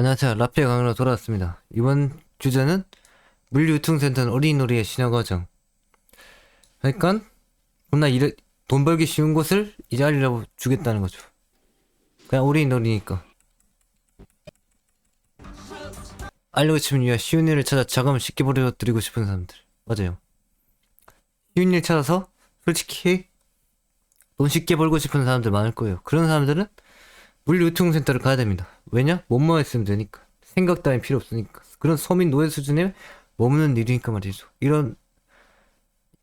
안녕하세요. 라피의 강으로 돌아왔습니다. 이번 주제는 물류유통센터는 어린이놀이의 신화과정. 그러니까 겁나 돈 벌기 쉬운 곳을 이제 알려주겠다는 거죠. 그냥 어린이놀이니까. 알려고 싶은 이유야 쉬운 일을 찾아 자금을 쉽게 벌어들이고 싶은 사람들. 맞아요. 쉬운 일 찾아서 솔직히 돈 쉽게 벌고 싶은 사람들 많을 거예요. 그런 사람들은 물류유통센터를 가야 됩니다. 왜냐? 뭐뭐 했으면 되니까. 생각 따윈 필요 없으니까. 그런 서민 노예 수준에 머무는 일이니까 말이죠. 이런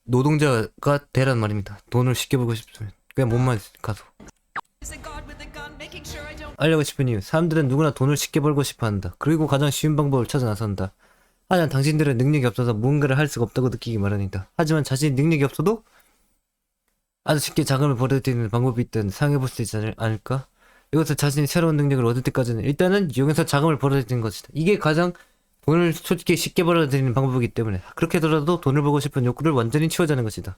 노동자가 되란 말입니다. 돈을 쉽게 벌고 싶으면. 그냥 몸만 가서. 알려고 싶은 이유. 사람들은 누구나 돈을 쉽게 벌고 싶어 한다. 그리고 가장 쉬운 방법을 찾아 나선다. 하지만 당신들은 능력이 없어서 무언가를 할 수가 없다고 느끼기 마련이다. 하지만 자신이 능력이 없어도 아주 쉽게 자금을 벌어들이는 방법이 있든 사용해볼 수 있지 않을까? 이것을 자신이 새로운 능력을 얻을 때까지는 일단은 이용해서 자금을 벌어들이는 것이다. 이게 가장 돈을 솔직히 쉽게 벌어들이는 방법이기 때문에 그렇게 하더라도 돈을 벌고 싶은 욕구를 완전히 치워자는 것이다.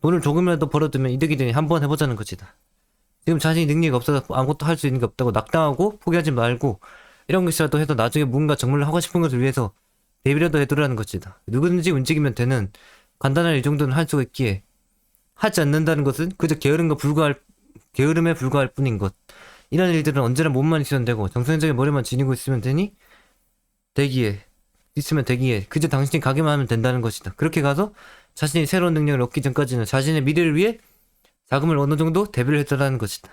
돈을 조금이라도 벌어두면 이득이 되니 한번 해보자는 것이다. 지금 자신이 능력이 없어서 아무것도 할 수 있는 게 없다고 낙담하고 포기하지 말고 이런 것이라도 해서 나중에 뭔가 정말 하고 싶은 것을 위해서 대비라도 해두라는 것이다. 누구든지 움직이면 되는 간단한 일 정도는 할 수가 있기에 하지 않는다는 것은 그저 게으름에 불과할 뿐인 것. 이런 일들은 언제나 몸만 있으면 되고 정상적인 머리만 지니고 있으면 되기에 그저 당신이 가기만 하면 된다는 것이다. 그렇게 가서 자신이 새로운 능력을 얻기 전까지는 자신의 미래를 위해 자금을 어느 정도 대비를 해달라는 것이다.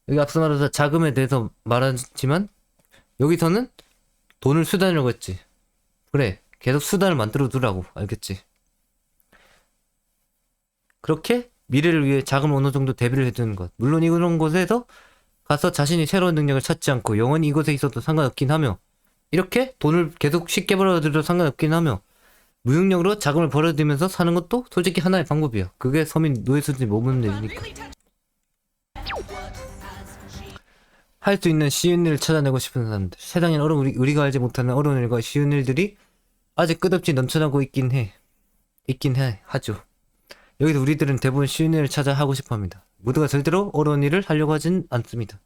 여기 앞서 말해서 자금에 대해서 말하지만 여기서는 돈을 수단이라고 했지. 그래, 계속 수단을 만들어 두라고. 알겠지? 그렇게 미래를 위해 자금을 어느 정도 대비를 해두는 것. 물론 이런 곳에서 가서 자신이 새로운 능력을 찾지 않고 영원히 이곳에 있어도 상관없긴 하며 이렇게 돈을 계속 쉽게 벌어들여도 상관없긴 하며 무능력으로 자금을 벌어들이면서 사는 것도 솔직히 하나의 방법이야. 그게 서민 노예 수준이 머무는 일이니까. 할 수 있는 쉬운 일을 찾아내고 싶은 사람들. 세상엔 우리가 알지 못하는 어려운 일과 쉬운 일들이 아직 끝없이 넘쳐나고 하죠. 여기서 우리들은 대부분 쉬운 일을 찾아 하고 싶어 합니다. 모두가 절대로 어려운 일을 하려고 하진 않습니다.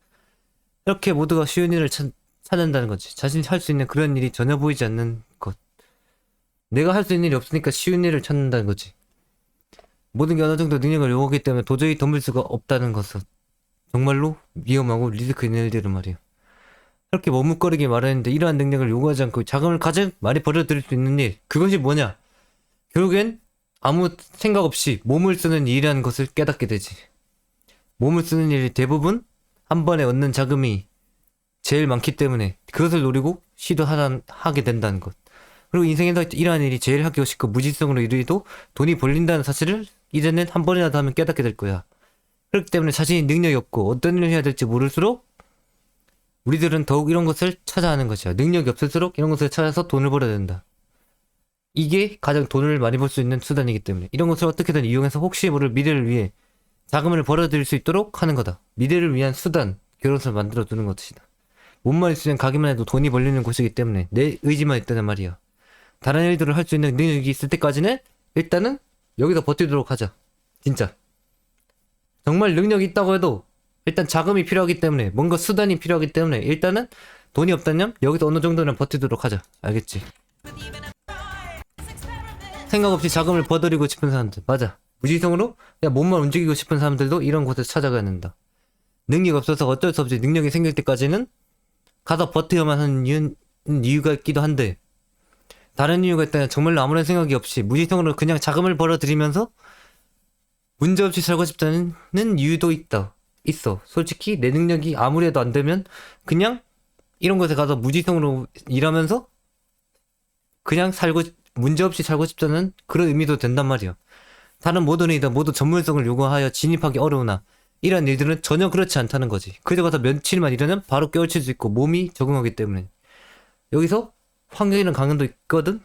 이렇게 모두가 쉬운 일을 찾는다는 거지. 자신이 할 수 있는 그런 일이 전혀 보이지 않는 것. 내가 할 수 있는 일이 없으니까 쉬운 일을 찾는다는 거지. 모든 게 어느 정도 능력을 요구하기 때문에 도저히 덤빌 수가 없다는 것은 정말로 위험하고 리스크 있는 일들은 말이에요. 이렇게 머뭇거리게 말하는데 이러한 능력을 요구하지 않고 자금을 가장 많이 벌어들일 수 있는 일. 그것이 뭐냐? 결국엔 아무 생각 없이 몸을 쓰는 일이라는 것을 깨닫게 되지. 몸을 쓰는 일이 대부분 한 번에 얻는 자금이 제일 많기 때문에 그것을 노리고 하게 된다는 것. 그리고 인생에서 이러한 일이 제일 하기 쉽고 무지성으로 이루어도 돈이 벌린다는 사실을 이제는 한 번이라도 하면 깨닫게 될 거야. 그렇기 때문에 자신이 능력이 없고 어떤 일을 해야 될지 모를수록 우리들은 더욱 이런 것을 찾아 하는 것이야. 능력이 없을수록 이런 것을 찾아서 돈을 벌어야 된다. 이게 가장 돈을 많이 벌 수 있는 수단이기 때문에 이런 것을 어떻게든 이용해서 혹시 모를 미래를 위해 자금을 벌어들일 수 있도록 하는 거다. 미래를 위한 수단, 결혼을 만들어 두는 것이다. 몸만 있으면 가기만 해도 돈이 벌리는 곳이기 때문에 내 의지만 있다는 말이야. 다른 일들을 할 수 있는 능력이 있을 때까지는 일단은 여기서 버티도록 하자. 진짜. 정말 능력이 있다고 해도 일단 자금이 필요하기 때문에 뭔가 수단이 필요하기 때문에 일단은 돈이 없다면 여기서 어느 정도는 버티도록 하자. 알겠지? 생각 없이 자금을 벌어들이고 싶은 사람들. 맞아. 무지성으로 그냥 몸만 움직이고 싶은 사람들도 이런 곳에서 찾아가야 된다. 능력이 없어서 어쩔 수 없이 능력이 생길 때까지는 가서 버텨야만 하는 이유가 있기도 한데 다른 이유가 있다면 정말로 아무런 생각이 없이 무지성으로 그냥 자금을 벌어들이면서 문제없이 살고 싶다는 이유도 있어. 솔직히 내 능력이 아무래도 안 되면 그냥 이런 곳에 가서 무지성으로 일하면서 그냥 문제없이 살고 싶다는 그런 의미도 된단 말이야. 다른 모든 일이다 모두 전문성을 요구하여 진입하기 어려우나 이런 일들은 전혀 그렇지 않다는 거지. 그저 가서 며칠만 일하면 바로 깨우칠 수 있고 몸이 적응하기 때문에 여기서 환경이라는 강연도 있거든.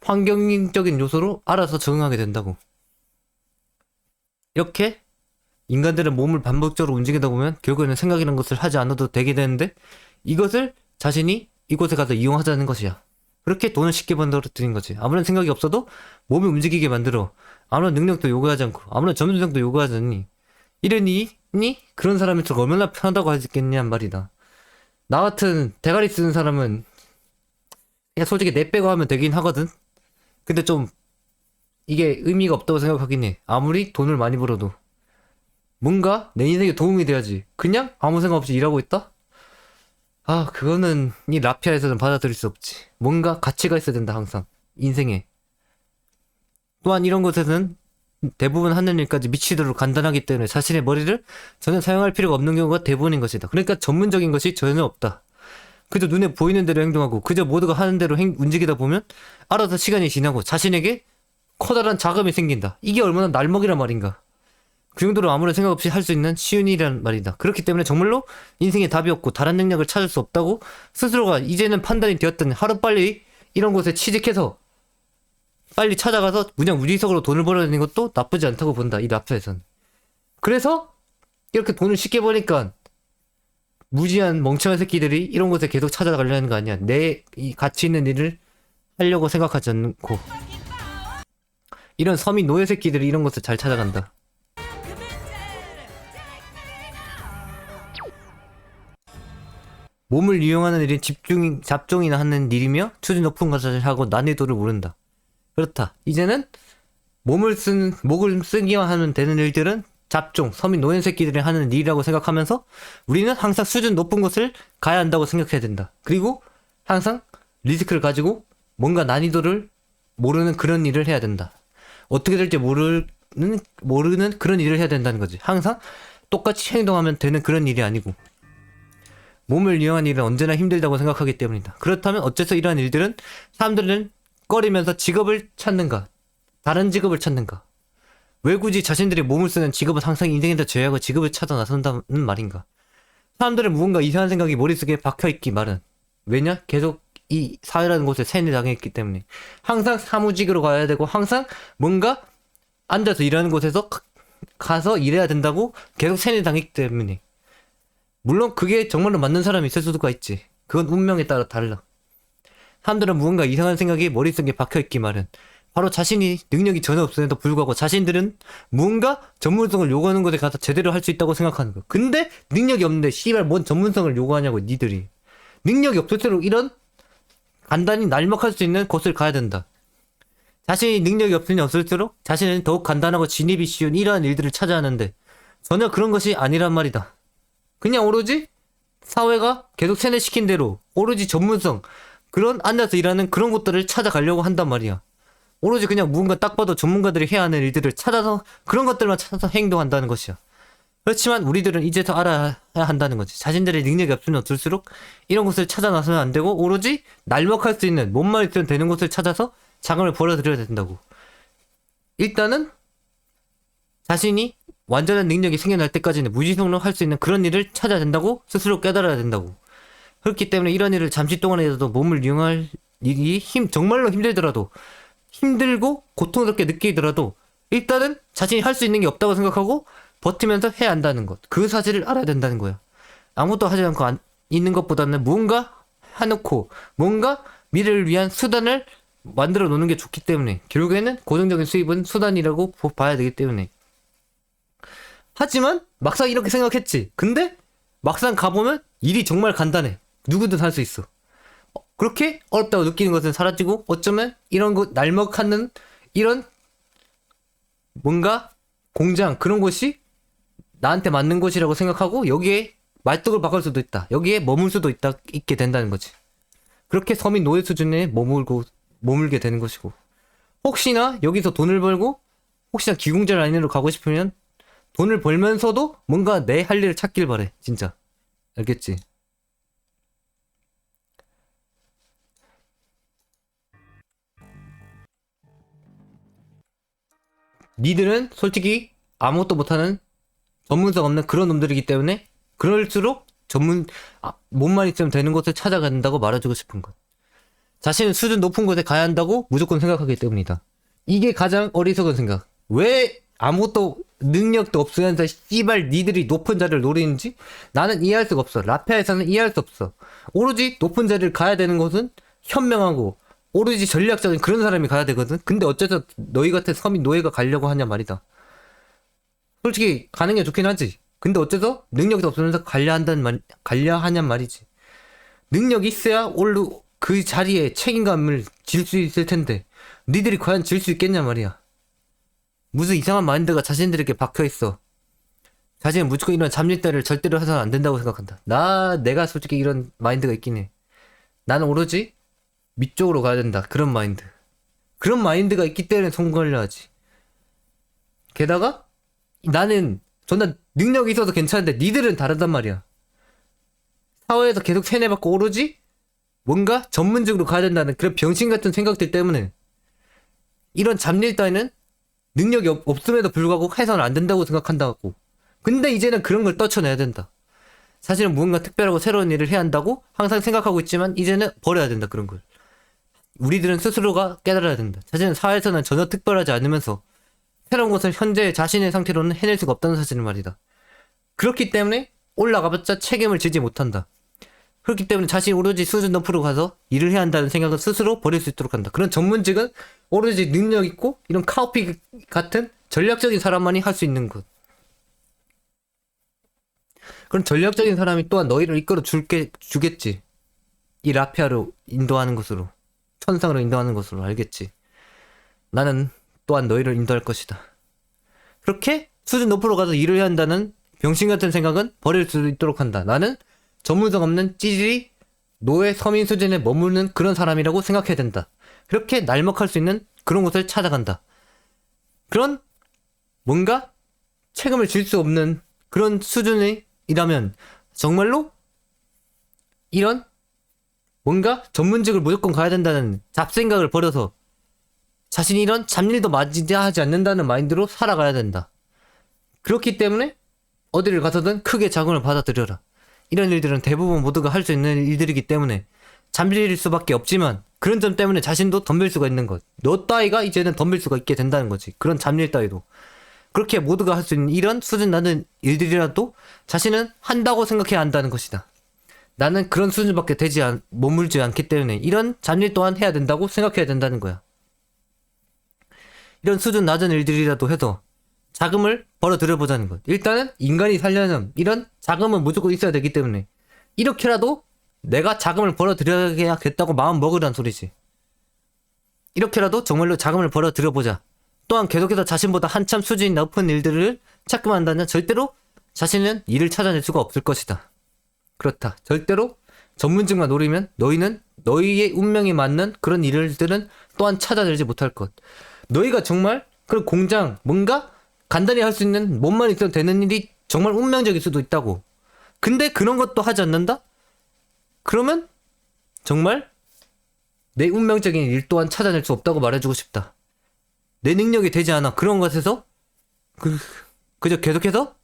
환경적인 요소로 알아서 적응하게 된다고. 이렇게 인간들은 몸을 반복적으로 움직이다 보면 결국에는 생각이라는 것을 하지 않아도 되게 되는데 이것을 자신이 이곳에 가서 이용하자는 것이야. 그렇게 돈을 쉽게 벌어들이는 거지. 아무런 생각이 없어도 몸이 움직이게 만들어. 아무런 능력도 요구하지 않고 아무런 전문성도 요구하지 않니. 이러니 그런 사람일수록 얼마나 편하다고 할 수 있겠냔 말이다. 나 같은 대가리 쓰는 사람은 그냥 솔직히 내 빼고 하면 되긴 하거든. 근데 좀 이게 의미가 없다고 생각하긴 해. 아무리 돈을 많이 벌어도 뭔가 내 인생에 도움이 돼야지. 그냥 아무 생각 없이 일하고 있다? 아, 그거는 이 라피아에서는 받아들일 수 없지. 뭔가 가치가 있어야 된다, 항상. 인생에. 또한 이런 곳에서는 대부분 하는 일까지 미치도록 간단하기 때문에 자신의 머리를 전혀 사용할 필요가 없는 경우가 대부분인 것이다. 그러니까 전문적인 것이 전혀 없다. 그저 눈에 보이는 대로 행동하고 그저 모두가 하는 대로 움직이다 보면 알아서 시간이 지나고 자신에게 커다란 자금이 생긴다. 이게 얼마나 날먹이란 말인가. 그 정도로 아무런 생각 없이 할 수 있는 쉬운 일이란 말이다. 그렇기 때문에 정말로 인생에 답이 없고 다른 능력을 찾을 수 없다고 스스로가 이제는 판단이 되었던 하루빨리 이런 곳에 취직해서 빨리 찾아가서 그냥 무지성으로 돈을 벌어내는 것도 나쁘지 않다고 본다. 이 라프에선. 그래서 이렇게 돈을 쉽게 버니까 무지한 멍청한 새끼들이 이런 곳에 계속 찾아가려는 거 아니야. 내 이 가치 있는 일을 하려고 생각하지 않고 이런 서민 노예 새끼들이 이런 곳을 잘 찾아간다. 몸을 이용하는 일은 잡종이나 하는 일이며 수준 높은 것을 하고 난이도를 모른다. 그렇다. 이제는 목을 쓰기만 하면 되는 일들은 잡종, 서민 노예 새끼들이 하는 일이라고 생각하면서 우리는 항상 수준 높은 곳을 가야 한다고 생각해야 된다. 그리고 항상 리스크를 가지고 뭔가 난이도를 모르는 그런 일을 해야 된다. 어떻게 될지 모르는 그런 일을 해야 된다는 거지. 항상 똑같이 행동하면 되는 그런 일이 아니고 몸을 이용한 일은 언제나 힘들다고 생각하기 때문이다. 그렇다면 어째서 이러한 일들은 사람들은 꺼리면서 직업을 찾는가? 다른 직업을 찾는가? 왜 굳이 자신들이 몸을 쓰는 직업을 항상 인생에다 제외하고 직업을 찾아 나선다는 말인가? 사람들은 무언가 이상한 생각이 머릿속에 박혀있기 마련. 왜냐? 계속 이 사회라는 곳에 세뇌당했기 때문에. 항상 사무직으로 가야 되고 항상 뭔가 앉아서 일하는 곳에서 가서 일해야 된다고 계속 세뇌당했기 때문에. 물론 그게 정말로 맞는 사람이 있을 수가 있지. 그건 운명에 따라 달라. 사람들은 무언가 이상한 생각이 머릿속에 박혀있기 마련. 바로 자신이 능력이 전혀 없음에도 불구하고 자신들은 무언가 전문성을 요구하는 곳에 가서 제대로 할 수 있다고 생각하는 거. 근데 능력이 없는데 씨발 뭔 전문성을 요구하냐고 니들이. 능력이 없을수록 이런 간단히 날먹할 수 있는 곳을 가야 된다. 자신이 능력이 없으니 없을수록 자신은 더욱 간단하고 진입이 쉬운 이러한 일들을 찾아야 하는데 전혀 그런 것이 아니란 말이다. 그냥 오로지 사회가 계속 세뇌시킨 대로 오로지 전문성 그런 앉아서 일하는 그런 곳들을 찾아가려고 한단 말이야. 오로지 그냥 무언가 딱 봐도 전문가들이 해야 하는 일들을 찾아서 그런 것들만 찾아서 행동한다는 것이야. 그렇지만 우리들은 이제서 알아야 한다는 거지. 자신들의 능력이 없으면 없을수록 이런 곳을 찾아 나서면 안 되고 오로지 날먹할 수 있는 몸만 있으면 되는 곳을 찾아서 자금을 벌어들여야 된다고. 일단은 자신이 완전한 능력이 생겨날 때까지는 무지성으로 할 수 있는 그런 일을 찾아야 된다고 스스로 깨달아야 된다고. 그렇기 때문에 이런 일을 잠시 동안이라도 몸을 이용할 일이 정말로 힘들더라도 힘들고 고통스럽게 느끼더라도 일단은 자신이 할 수 있는 게 없다고 생각하고 버티면서 해야 한다는 것. 그 사실을 알아야 된다는 거야. 아무것도 하지 않고 있는 것보다는 무언가 해놓고 뭔가 미래를 위한 수단을 만들어 놓는 게 좋기 때문에 결국에는 고정적인 수입은 수단이라고 봐야 되기 때문에. 하지만 막상 이렇게 생각했지. 근데 막상 가보면 일이 정말 간단해. 누구든 할 수 있어. 그렇게 어렵다고 느끼는 것은 사라지고 어쩌면 이런 곳 날먹하는 이런 뭔가 공장 그런 곳이 나한테 맞는 곳이라고 생각하고 여기에 말뚝을 박을 수도 있다. 여기에 머물 수도 있게 된다는 거지. 그렇게 서민 노예 수준에 머물게 되는 것이고 혹시나 여기서 돈을 벌고 혹시나 기공자 라인으로 가고 싶으면 돈을 벌면서도 뭔가 내 할 일을 찾길 바래. 진짜. 알겠지? 니들은 솔직히 아무것도 못하는 전문성 없는 그런 놈들이기 때문에 그럴수록 몸만 있으면 되는 곳을 찾아간다고 말해주고 싶은 것. 자신은 수준 높은 곳에 가야 한다고 무조건 생각하기 때문이다. 이게 가장 어리석은 생각. 왜 아무것도 능력도 없으면서 씨발 니들이 높은 자리를 노리는지 나는 이해할 수가 없어. 라페아에서는 이해할 수 없어. 오로지 높은 자리를 가야 되는 것은 현명하고 오로지 전략적인 그런 사람이 가야 되거든. 근데 어째서 너희 같은 서민 노예가 가려고 하냐 말이다. 솔직히 가는 게 좋긴 하지. 근데 어째서 능력도 없으면서 가려 하냔 말이지. 능력이 있어야 올루 그 자리에 책임감을 질 수 있을 텐데 니들이 과연 질 수 있겠냐 말이야. 무슨 이상한 마인드가 자신들에게 박혀있어. 자신은 무조건 이런 잡일다리를 절대로 해서는 안 된다고 생각한다. 내가 솔직히 이런 마인드가 있긴 해. 나는 오로지 밑쪽으로 가야 된다. 그런 마인드. 그런 마인드가 있기 때문에 성공하려 하지. 게다가 나는 존나 능력이 있어서 괜찮은데 니들은 다르단 말이야. 사회에서 계속 세뇌받고 오로지 뭔가 전문적으로 가야 된다는 그런 병신 같은 생각들 때문에 이런 잡일 따위는 능력이 없음에도 불구하고 해서는 안 된다고 생각한다고. 근데 이제는 그런 걸 떨쳐내야 된다. 사실은 무언가 특별하고 새로운 일을 해야 한다고 항상 생각하고 있지만 이제는 버려야 된다. 그런 걸 우리들은 스스로가 깨달아야 된다. 사실은 사회에서는 전혀 특별하지 않으면서 새로운 것을 현재 자신의 상태로는 해낼 수가 없다는 사실을 말이다. 그렇기 때문에 올라가봤자 책임을 지지 못한다. 그렇기 때문에 자신이 오로지 수준 높으로 가서 일을 해야 한다는 생각을 스스로 버릴 수 있도록 한다. 그런 전문직은 오로지 능력 있고 이런 카오피 같은 전략적인 사람만이 할 수 있는 것. 그런 전략적인 사람이 또한 너희를 이끌어 주겠지. 이 라피아로 인도하는 것으로, 천상으로 인도하는 것으로 알겠지. 나는 또한 너희를 인도할 것이다. 그렇게 수준 높으로 가서 일을 해야 한다는 병신 같은 생각은 버릴 수 있도록 한다. 나는 전문성 없는 찌질이 노예 서민 수준에 머무르는 그런 사람이라고 생각해야 된다. 그렇게 날먹할 수 있는 그런 곳을 찾아간다. 그런 뭔가 책임을 질 수 없는 그런 수준이라면 정말로 이런 뭔가 전문직을 무조건 가야 된다는 잡생각을 버려서 자신이 이런 잡일도 맞이하지 않는다는 마인드로 살아가야 된다. 그렇기 때문에 어디를 가서든 크게 자금을 받아들여라. 이런 일들은 대부분 모두가 할 수 있는 일들이기 때문에 잠질일 수밖에 없지만 그런 점 때문에 자신도 덤빌 수가 있는 것. 너 따위가 이제는 덤빌 수가 있게 된다는 거지. 그런 잠일 따위도. 그렇게 모두가 할 수 있는 이런 수준 낮은 일들이라도 자신은 한다고 생각해야 한다는 것이다. 나는 그런 수준밖에 머물지 않기 때문에 이런 잠일 또한 해야 된다고 생각해야 된다는 거야. 이런 수준 낮은 일들이라도 해서 자금을 벌어들여보자는 것. 일단은 인간이 살려면 이런 자금은 무조건 있어야 되기 때문에 이렇게라도 내가 자금을 벌어들여야겠다고 마음 먹으란 소리지. 이렇게라도 정말로 자금을 벌어들여보자. 또한 계속해서 자신보다 한참 수준이 높은 일들을 찾기만 한다면 절대로 자신은 일을 찾아낼 수가 없을 것이다. 그렇다. 절대로 전문직만 노리면 너희는 너희의 운명에 맞는 그런 일들은 또한 찾아내지 못할 것. 너희가 정말 그런 공장 뭔가 간단히 할 수 있는 몸만 있어도 되는 일이 정말 운명적일 수도 있다고. 근데 그런 것도 하지 않는다? 그러면 정말 내 운명적인 일 또한 찾아낼 수 없다고 말해주고 싶다. 내 능력이 되지 않아. 그런 것에서 그저 계속해서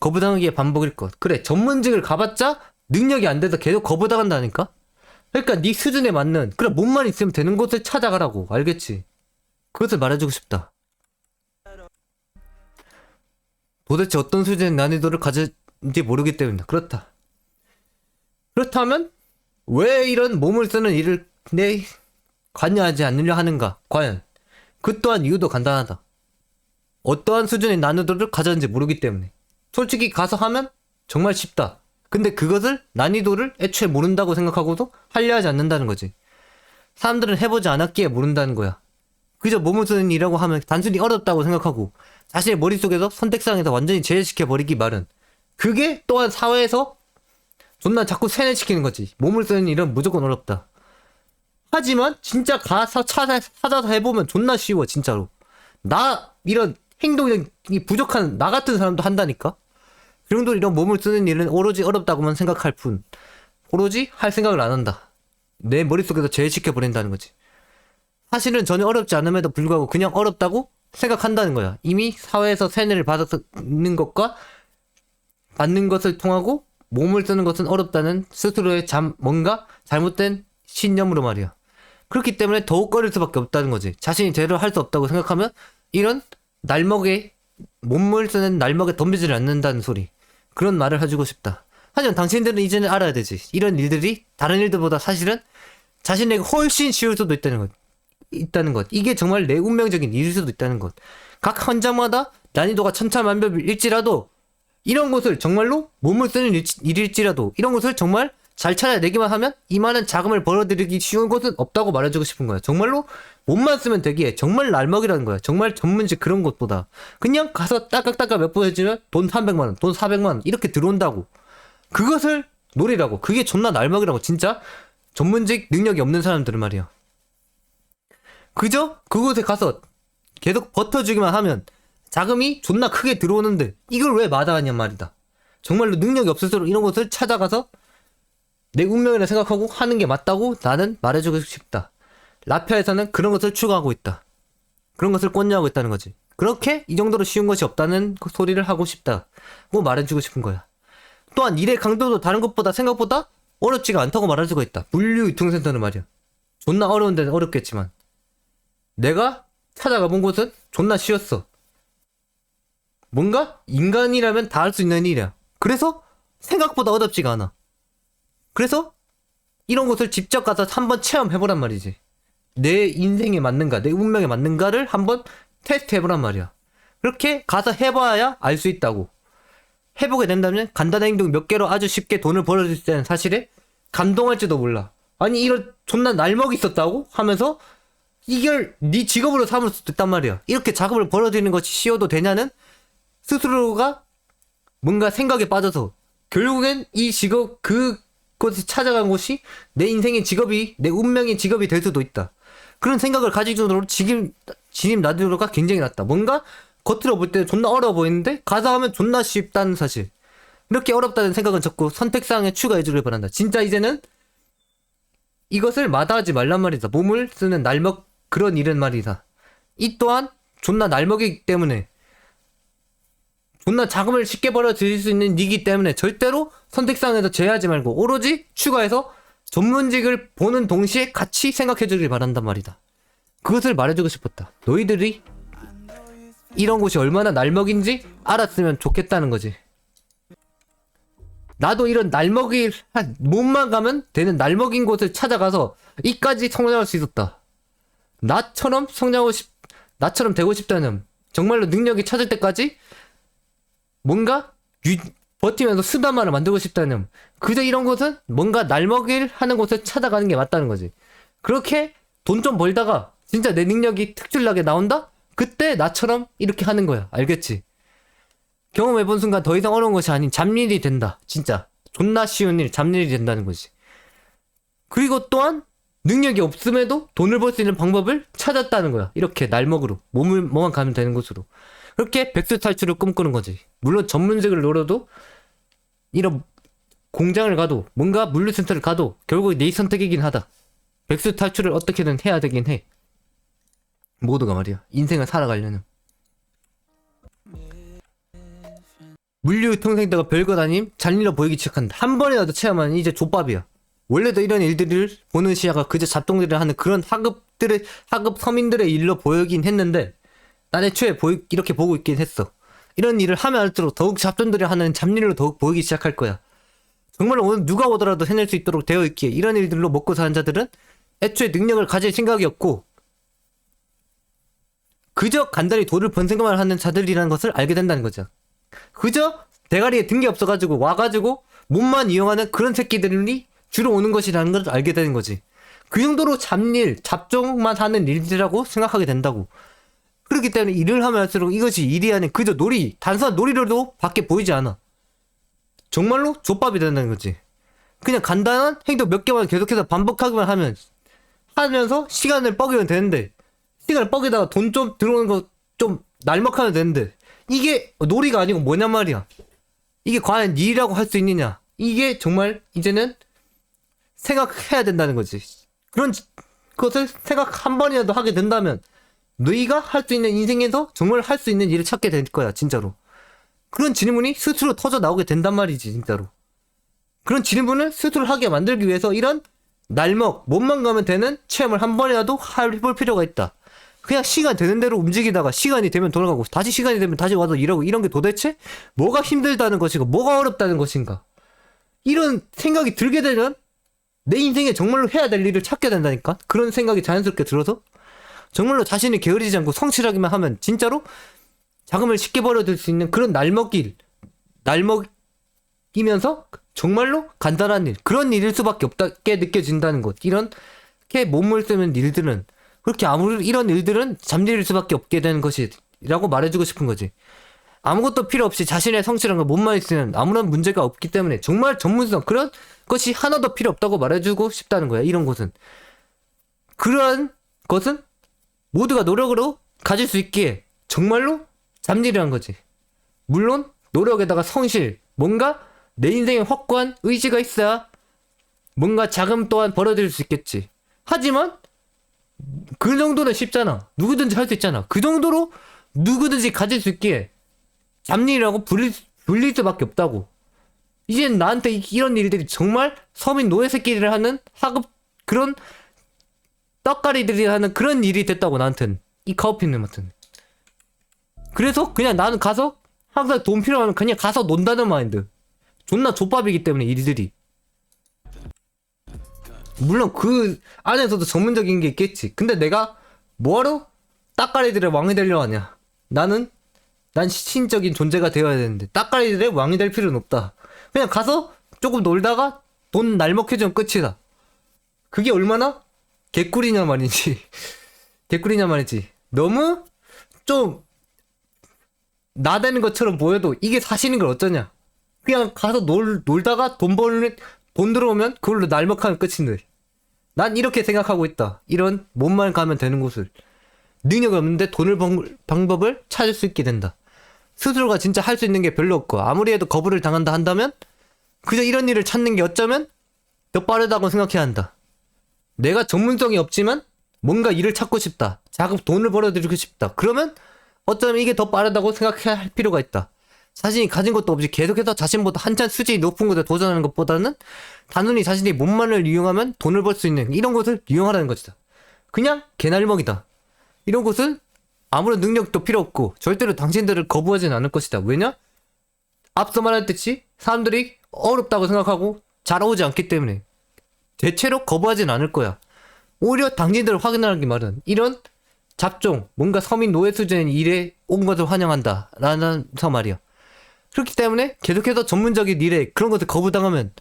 거부당하기의 반복일 것. 그래, 전문직을 가봤자 능력이 안 돼서 계속 거부당한다니까? 그러니까 네 수준에 맞는 그래 몸만 있으면 되는 곳을 찾아가라고. 알겠지? 그것을 말해주고 싶다. 도대체 어떤 수준의 난이도를 가질지 모르기 때문이다. 그렇다. 그렇다면 왜 이런 몸을 쓰는 일을 관여하지 않으려 하는가? 과연 그 또한 이유도 간단하다. 어떠한 수준의 난이도를 가졌는지 모르기 때문에. 솔직히 가서 하면 정말 쉽다. 근데 그것을 난이도를 애초에 모른다고 생각하고도 하려 하지 않는다는 거지. 사람들은 해보지 않았기에 모른다는 거야. 그저 몸을 쓰는 일이라고 하면 단순히 어렵다고 생각하고 자신의 머릿속에서 선택상에서 완전히 제외시켜버리기 마련. 그게 또한 사회에서 존나 자꾸 세뇌시키는 거지. 몸을 쓰는 일은 무조건 어렵다. 하지만 진짜 가서 찾아서 해보면 존나 쉬워. 진짜로. 이런 행동이 부족한 나 같은 사람도 한다니까. 그 정도로 이런 몸을 쓰는 일은 오로지 어렵다고만 생각할 뿐 오로지 할 생각을 안 한다. 내 머릿속에서 제외시켜버린다는 거지. 사실은 전혀 어렵지 않음에도 불구하고 그냥 어렵다고 생각한다는 거야. 이미 사회에서 세뇌를 받는 것과 받는 것을 통하고 몸을 쓰는 것은 어렵다는 스스로의 뭔가 잘못된 신념으로 말이야. 그렇기 때문에 더욱 꺼릴 수밖에 없다는 거지. 자신이 제대로 할 수 없다고 생각하면 이런 몸을 쓰는 날먹에 덤비지를 않는다는 소리. 그런 말을 해주고 싶다. 하지만 당신들은 이제는 알아야 되지. 이런 일들이 다른 일들보다 사실은 자신에게 훨씬 쉬울 수도 있다는 것. 이게 정말 내 운명적인 일일 수도 있다는 것. 각 현장마다 난이도가 천차만별일지라도 이런 것을 정말로 몸을 쓰는 일일지라도 이런 것을 정말 잘 찾아내기만 하면 이만한 자금을 벌어들이기 쉬운 곳은 없다고 말해주고 싶은 거야. 정말로 몸만 쓰면 되기에 정말 날먹이라는 거야. 정말 전문직 그런 곳보다 그냥 가서 따깍따깍 몇 번 해주면 돈 300만원, 돈 400만원 이렇게 들어온다고. 그것을 노리라고. 그게 존나 날먹이라고. 진짜 전문직 능력이 없는 사람들은 말이야. 그저 그곳에 가서 계속 버텨주기만 하면 자금이 존나 크게 들어오는데 이걸 왜 마다하냔 말이다. 정말로 능력이 없을수록 이런 곳을 찾아가서 내 운명이라 생각하고 하는 게 맞다고 나는 말해주고 싶다. 라피아에서는 그런 것을 추구하고 있다. 그런 것을 권유하고 있다는 거지. 그렇게 이 정도로 쉬운 것이 없다는 그 소리를 하고 싶다고 말해주고 싶은 거야. 또한 일의 강도도 다른 것보다 생각보다 어렵지가 않다고 말해주고 있다. 물류유통센터는 말이야. 존나 어려운 데는 어렵겠지만 내가 찾아가 본 곳은 존나 쉬웠어. 뭔가 인간이라면 다 할 수 있는 일이야. 그래서 생각보다 어렵지가 않아. 그래서 이런 곳을 직접 가서 한번 체험해보란 말이지. 내 인생에 맞는가, 내 운명에 맞는가를 한번 테스트해보란 말이야. 그렇게 가서 해봐야 알 수 있다고. 해보게 된다면 간단한 행동 몇 개로 아주 쉽게 돈을 벌어줄 수 있다는 사실에 감동할지도 몰라. 아니 이런 존나 날먹이 있었다고? 하면서 이걸 네 직업으로 삼을 수도 있단 말이야. 이렇게 자금을 벌어들이는 것이 쉬워도 되냐는 스스로가 뭔가 생각에 빠져서 결국엔 이 직업 그곳에 찾아간 곳이 내 인생의 직업이, 내 운명의 직업이 될 수도 있다. 그런 생각을 가질 정도로 진입 난이도가 굉장히 낮다. 뭔가 겉으로 볼 때 존나 어려워 보이는데 가서 하면 존나 쉽다는 사실. 이렇게 어렵다는 생각은 적고 선택사항에 추가해주길 바란다. 진짜 이제는 이것을 마다하지 말란 말이다. 몸을 쓰는 날먹 그런 일은 말이다. 이 또한 존나 날먹이기 때문에 존나 자금을 쉽게 벌어들일 수 있는 일이기 때문에 절대로 선택사항에서 제외하지 말고 오로지 추가해서 전문직을 보는 동시에 같이 생각해주길 바란단 말이다. 그것을 말해주고 싶었다. 너희들이 이런 곳이 얼마나 날먹인지 알았으면 좋겠다는 거지. 나도 이런 날먹이 몸만 가면 되는 날먹인 곳을 찾아가서 이까지 성장할 수 있었다. 나처럼 되고 싶다는, 정말로 능력이 찾을 때까지 뭔가 버티면서 수단만을 만들고 싶다는, 그저 이런 곳은 뭔가 날먹이를 하는 곳을 찾아가는 게 맞다는 거지. 그렇게 돈 좀 벌다가 진짜 내 능력이 특출나게 나온다? 그때 나처럼 이렇게 하는 거야. 알겠지? 경험해본 순간 더 이상 어려운 것이 아닌 잡일이 된다. 진짜 존나 쉬운 일, 잡일이 된다는 거지. 그리고 또한 능력이 없음에도 돈을 벌 수 있는 방법을 찾았다는 거야. 이렇게 날먹으로 몸만 가면 되는 곳으로. 그렇게 백수 탈출을 꿈꾸는 거지. 물론 전문직을 노려도 이런 공장을 가도 뭔가 물류센터를 가도 결국 네 선택이긴 하다. 백수 탈출을 어떻게든 해야 되긴 해. 모두가 말이야. 인생을 살아가려면. 물류유통센터가 별것 아님 잔일로 보이기 시작한다. 한 번이라도 체험하면 이제 족밥이야. 원래도 이런 일들을 보는 시야가 그저 잡동들을 하는 그런 하급 서민들의 일로 보이긴 했는데 난 애초에 이렇게 보고 있긴 했어. 이런 일을 하면 할수록 더욱 잡동들이 하는 잡일로 더욱 보이기 시작할 거야. 정말로 오늘 누가 오더라도 해낼 수 있도록 되어 있기에 이런 일들로 먹고 사는 자들은 애초에 능력을 가질 생각이 없고 그저 간단히 돈을 번 생각만 하는 자들이라는 것을 알게 된다는 거죠. 그저 대가리에 든 게 없어가지고 와가지고 몸만 이용하는 그런 새끼들이 주로 오는 것이라는 걸 알게 되는 거지. 그 정도로 잡일, 잡종만 하는 일이라고 생각하게 된다고. 그렇기 때문에 일을 하면 할수록 이것이 일이 아닌 그저 놀이, 단순한 놀이로도 밖에 보이지 않아. 정말로 족밥이 된다는 거지. 그냥 간단한 행동 몇 개만 계속해서 반복하기만 하면서 시간을 뻐기면 되는데, 시간을 뻐기다가 돈 좀 들어오는 거 좀 날먹하면 되는데, 이게 놀이가 아니고 뭐냔 말이야. 이게 과연 일이라고 할 수 있느냐. 이게 정말 이제는 생각해야 된다는 거지. 그런 것을 생각 한 번이라도 하게 된다면 너희가 할 수 있는 인생에서 정말 할 수 있는 일을 찾게 될 거야. 진짜로. 그런 질문이 스스로 터져 나오게 된단 말이지. 진짜로. 그런 질문을 스스로 하게 만들기 위해서 이런 몸만 가면 되는 체험을 한 번이라도 해볼 필요가 있다. 그냥 시간 되는 대로 움직이다가 시간이 되면 돌아가고 다시 시간이 되면 다시 와서 일하고, 이런 게 도대체 뭐가 힘들다는 것인가, 뭐가 어렵다는 것인가, 이런 생각이 들게 되면 내 인생에 정말로 해야 될 일을 찾게 된다니까. 그런 생각이 자연스럽게 들어서 정말로 자신이 게으르지 않고 성실하기만 하면 진짜로 자금을 쉽게 벌어들 수 있는 그런 날먹이면서 정말로 간단한 일, 그런 일일 수밖에 없게 느껴진다는 것. 이렇게 몸을 쓰는 일들은, 그렇게 이런 일들은 잠재일 수밖에 없게 되는 것이라고 말해주고 싶은 거지. 아무것도 필요 없이 자신의 성실한 걸 몸만 있으면 아무런 문제가 없기 때문에 정말 전문성, 그런 것이 하나도 필요 없다고 말해주고 싶다는 거야. 이런 것은. 그러한 것은 모두가 노력으로 가질 수 있기에 정말로 잠일이란 거지. 물론 노력에다가 성실, 뭔가 내 인생에 확고한 의지가 있어야 뭔가 자금 또한 벌어들일 수 있겠지. 하지만 그 정도는 쉽잖아. 누구든지 할 수 있잖아. 그 정도로 누구든지 가질 수 있기에 잡일이라고 불릴 수밖에 없다고. 이젠 나한테 이런 일들이 정말 서민 노예 새끼들을 하는 하급, 그런 떡가리들이 하는 그런 일이 됐다고, 나한텐. 이 카오피님한테는. 그래서 그냥 나는 가서 항상 돈 필요하면 그냥 가서 논다는 마인드. 존나 족밥이기 때문에 일들이. 물론 그 안에서도 전문적인 게 있겠지. 근데 내가 뭐하러 따까리들의 왕이 되려 하냐. 난 신적인 존재가 되어야 되는데 따까리들의 왕이 될 필요는 없다. 그냥 가서 조금 놀다가 돈 날먹해주면 끝이다. 그게 얼마나 개꿀이냐 말이지. 개꿀이냐 말이지. 너무 좀 나대는 것처럼 보여도 이게 사실인 걸 어쩌냐. 그냥 가서 놀다가 돈 들어오면 그걸로 날먹하면 끝인데. 난 이렇게 생각하고 있다. 이런 몸만 가면 되는 곳을. 능력이 없는데 돈을 방법을 찾을 수 있게 된다. 스스로가 진짜 할 수 있는 게 별로 없고 아무리 해도 거부를 당한다 한다면 그저 이런 일을 찾는 게 어쩌면 더 빠르다고 생각해야 한다. 내가 전문성이 없지만 뭔가 일을 찾고 싶다. 돈을 벌어들이고 싶다. 그러면 어쩌면 이게 더 빠르다고 생각해야 할 필요가 있다. 자신이 가진 것도 없이 계속해서 자신보다 한참 수준이 높은 곳에 도전하는 것보다는 단순히 자신이 몸만을 이용하면 돈을 벌 수 있는 이런 것을 이용하라는 것이다. 그냥 개날먹이다. 이런 것은 아무런 능력도 필요 없고 절대로 당신들을 거부하진 않을 것이다. 왜냐? 앞서 말했듯이 사람들이 어렵다고 생각하고 잘 오지 않기 때문에 대체로 거부하진 않을 거야. 오히려 당신들을 확인하기 말은 이런 잡종, 뭔가 서민 노예 수준의 일에 온 것을 환영한다 라면서 말이야. 그렇기 때문에 계속해서 전문적인 일에 그런 것을 거부당하면서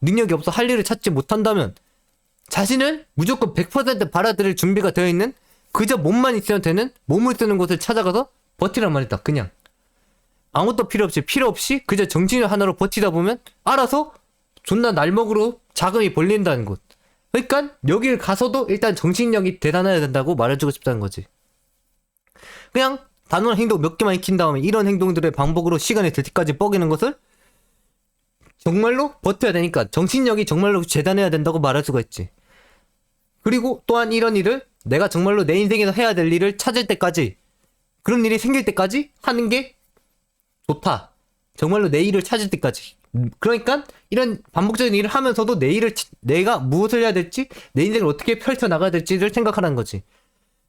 능력이 없어 할 일을 찾지 못한다면 자신을 무조건 100% 받아들일 준비가 되어 있는 그저 몸만 있으면 되는 몸을 쓰는 곳을 찾아가서 버티란 말이다. 그냥 아무것도 필요 없이 그저 정신을 하나로 버티다 보면 알아서 존나 날먹으로 자금이 벌린다는 곳. 그러니까 여길 가서도 일단 정신력이 대단해야 된다고 말해주고 싶다는 거지. 그냥 단순한 행동 몇 개만 익힌 다음에 이런 행동들의 반복으로 시간이 될 때까지 뻐기는 것을 정말로 버텨야 되니까 정신력이 정말로 재단해야 된다고 말할 수가 있지. 그리고 또한 이런 일을 내가 정말로 내 인생에서 해야 될 일을 찾을 때까지, 그런 일이 생길 때까지 하는 게 좋다. 정말로 내 일을 찾을 때까지. 그러니까 이런 반복적인 일을 하면서도 내가 무엇을 해야 될지, 내 인생을 어떻게 펼쳐나가야 될지를 생각하라는 거지.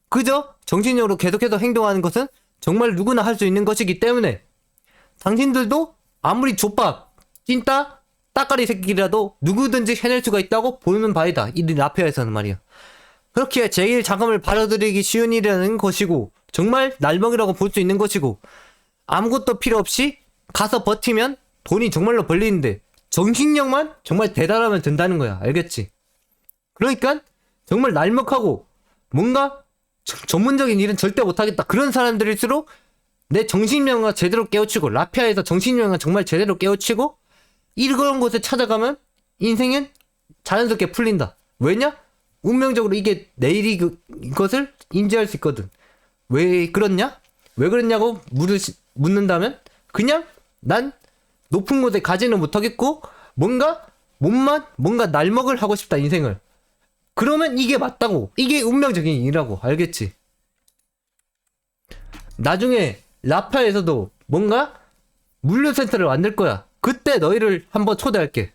그저 정신력으로 계속해서 행동하는 것은 정말 누구나 할 수 있는 것이기 때문에 당신들도 아무리 족밥, 찐따, 따까리 새끼라도 누구든지 해낼 수가 있다고 보이는 바이다. 이 라피아에서는 말이야. 그렇게 제일 자금을 벌어들이기 쉬운 일이라는 것이고 정말 날먹이라고 볼 수 있는 것이고 아무것도 필요 없이 가서 버티면 돈이 정말로 벌리는데 정신력만 정말 대단하면 된다는 거야. 알겠지? 그러니까 정말 날먹하고 뭔가 전문적인 일은 절대 못하겠다. 그런 사람들일수록 내 정신력을 제대로 깨우치고 라피아에서 정신력을 정말 제대로 깨우치고 이런 곳에 찾아가면 인생은 자연스럽게 풀린다. 왜냐? 운명적으로 이게 내일이 이것을 인지할 수 있거든. 왜 그렇냐? 왜 그랬냐고 묻는다면 그냥 난 높은 곳에 가지는 못하겠고 뭔가 날먹을 하고 싶다 인생을. 그러면 이게 맞다고. 이게 운명적인 일이라고. 알겠지? 나중에 라파에서도 뭔가 물류센터를 만들 거야. 그때 너희를 한번 초대할게.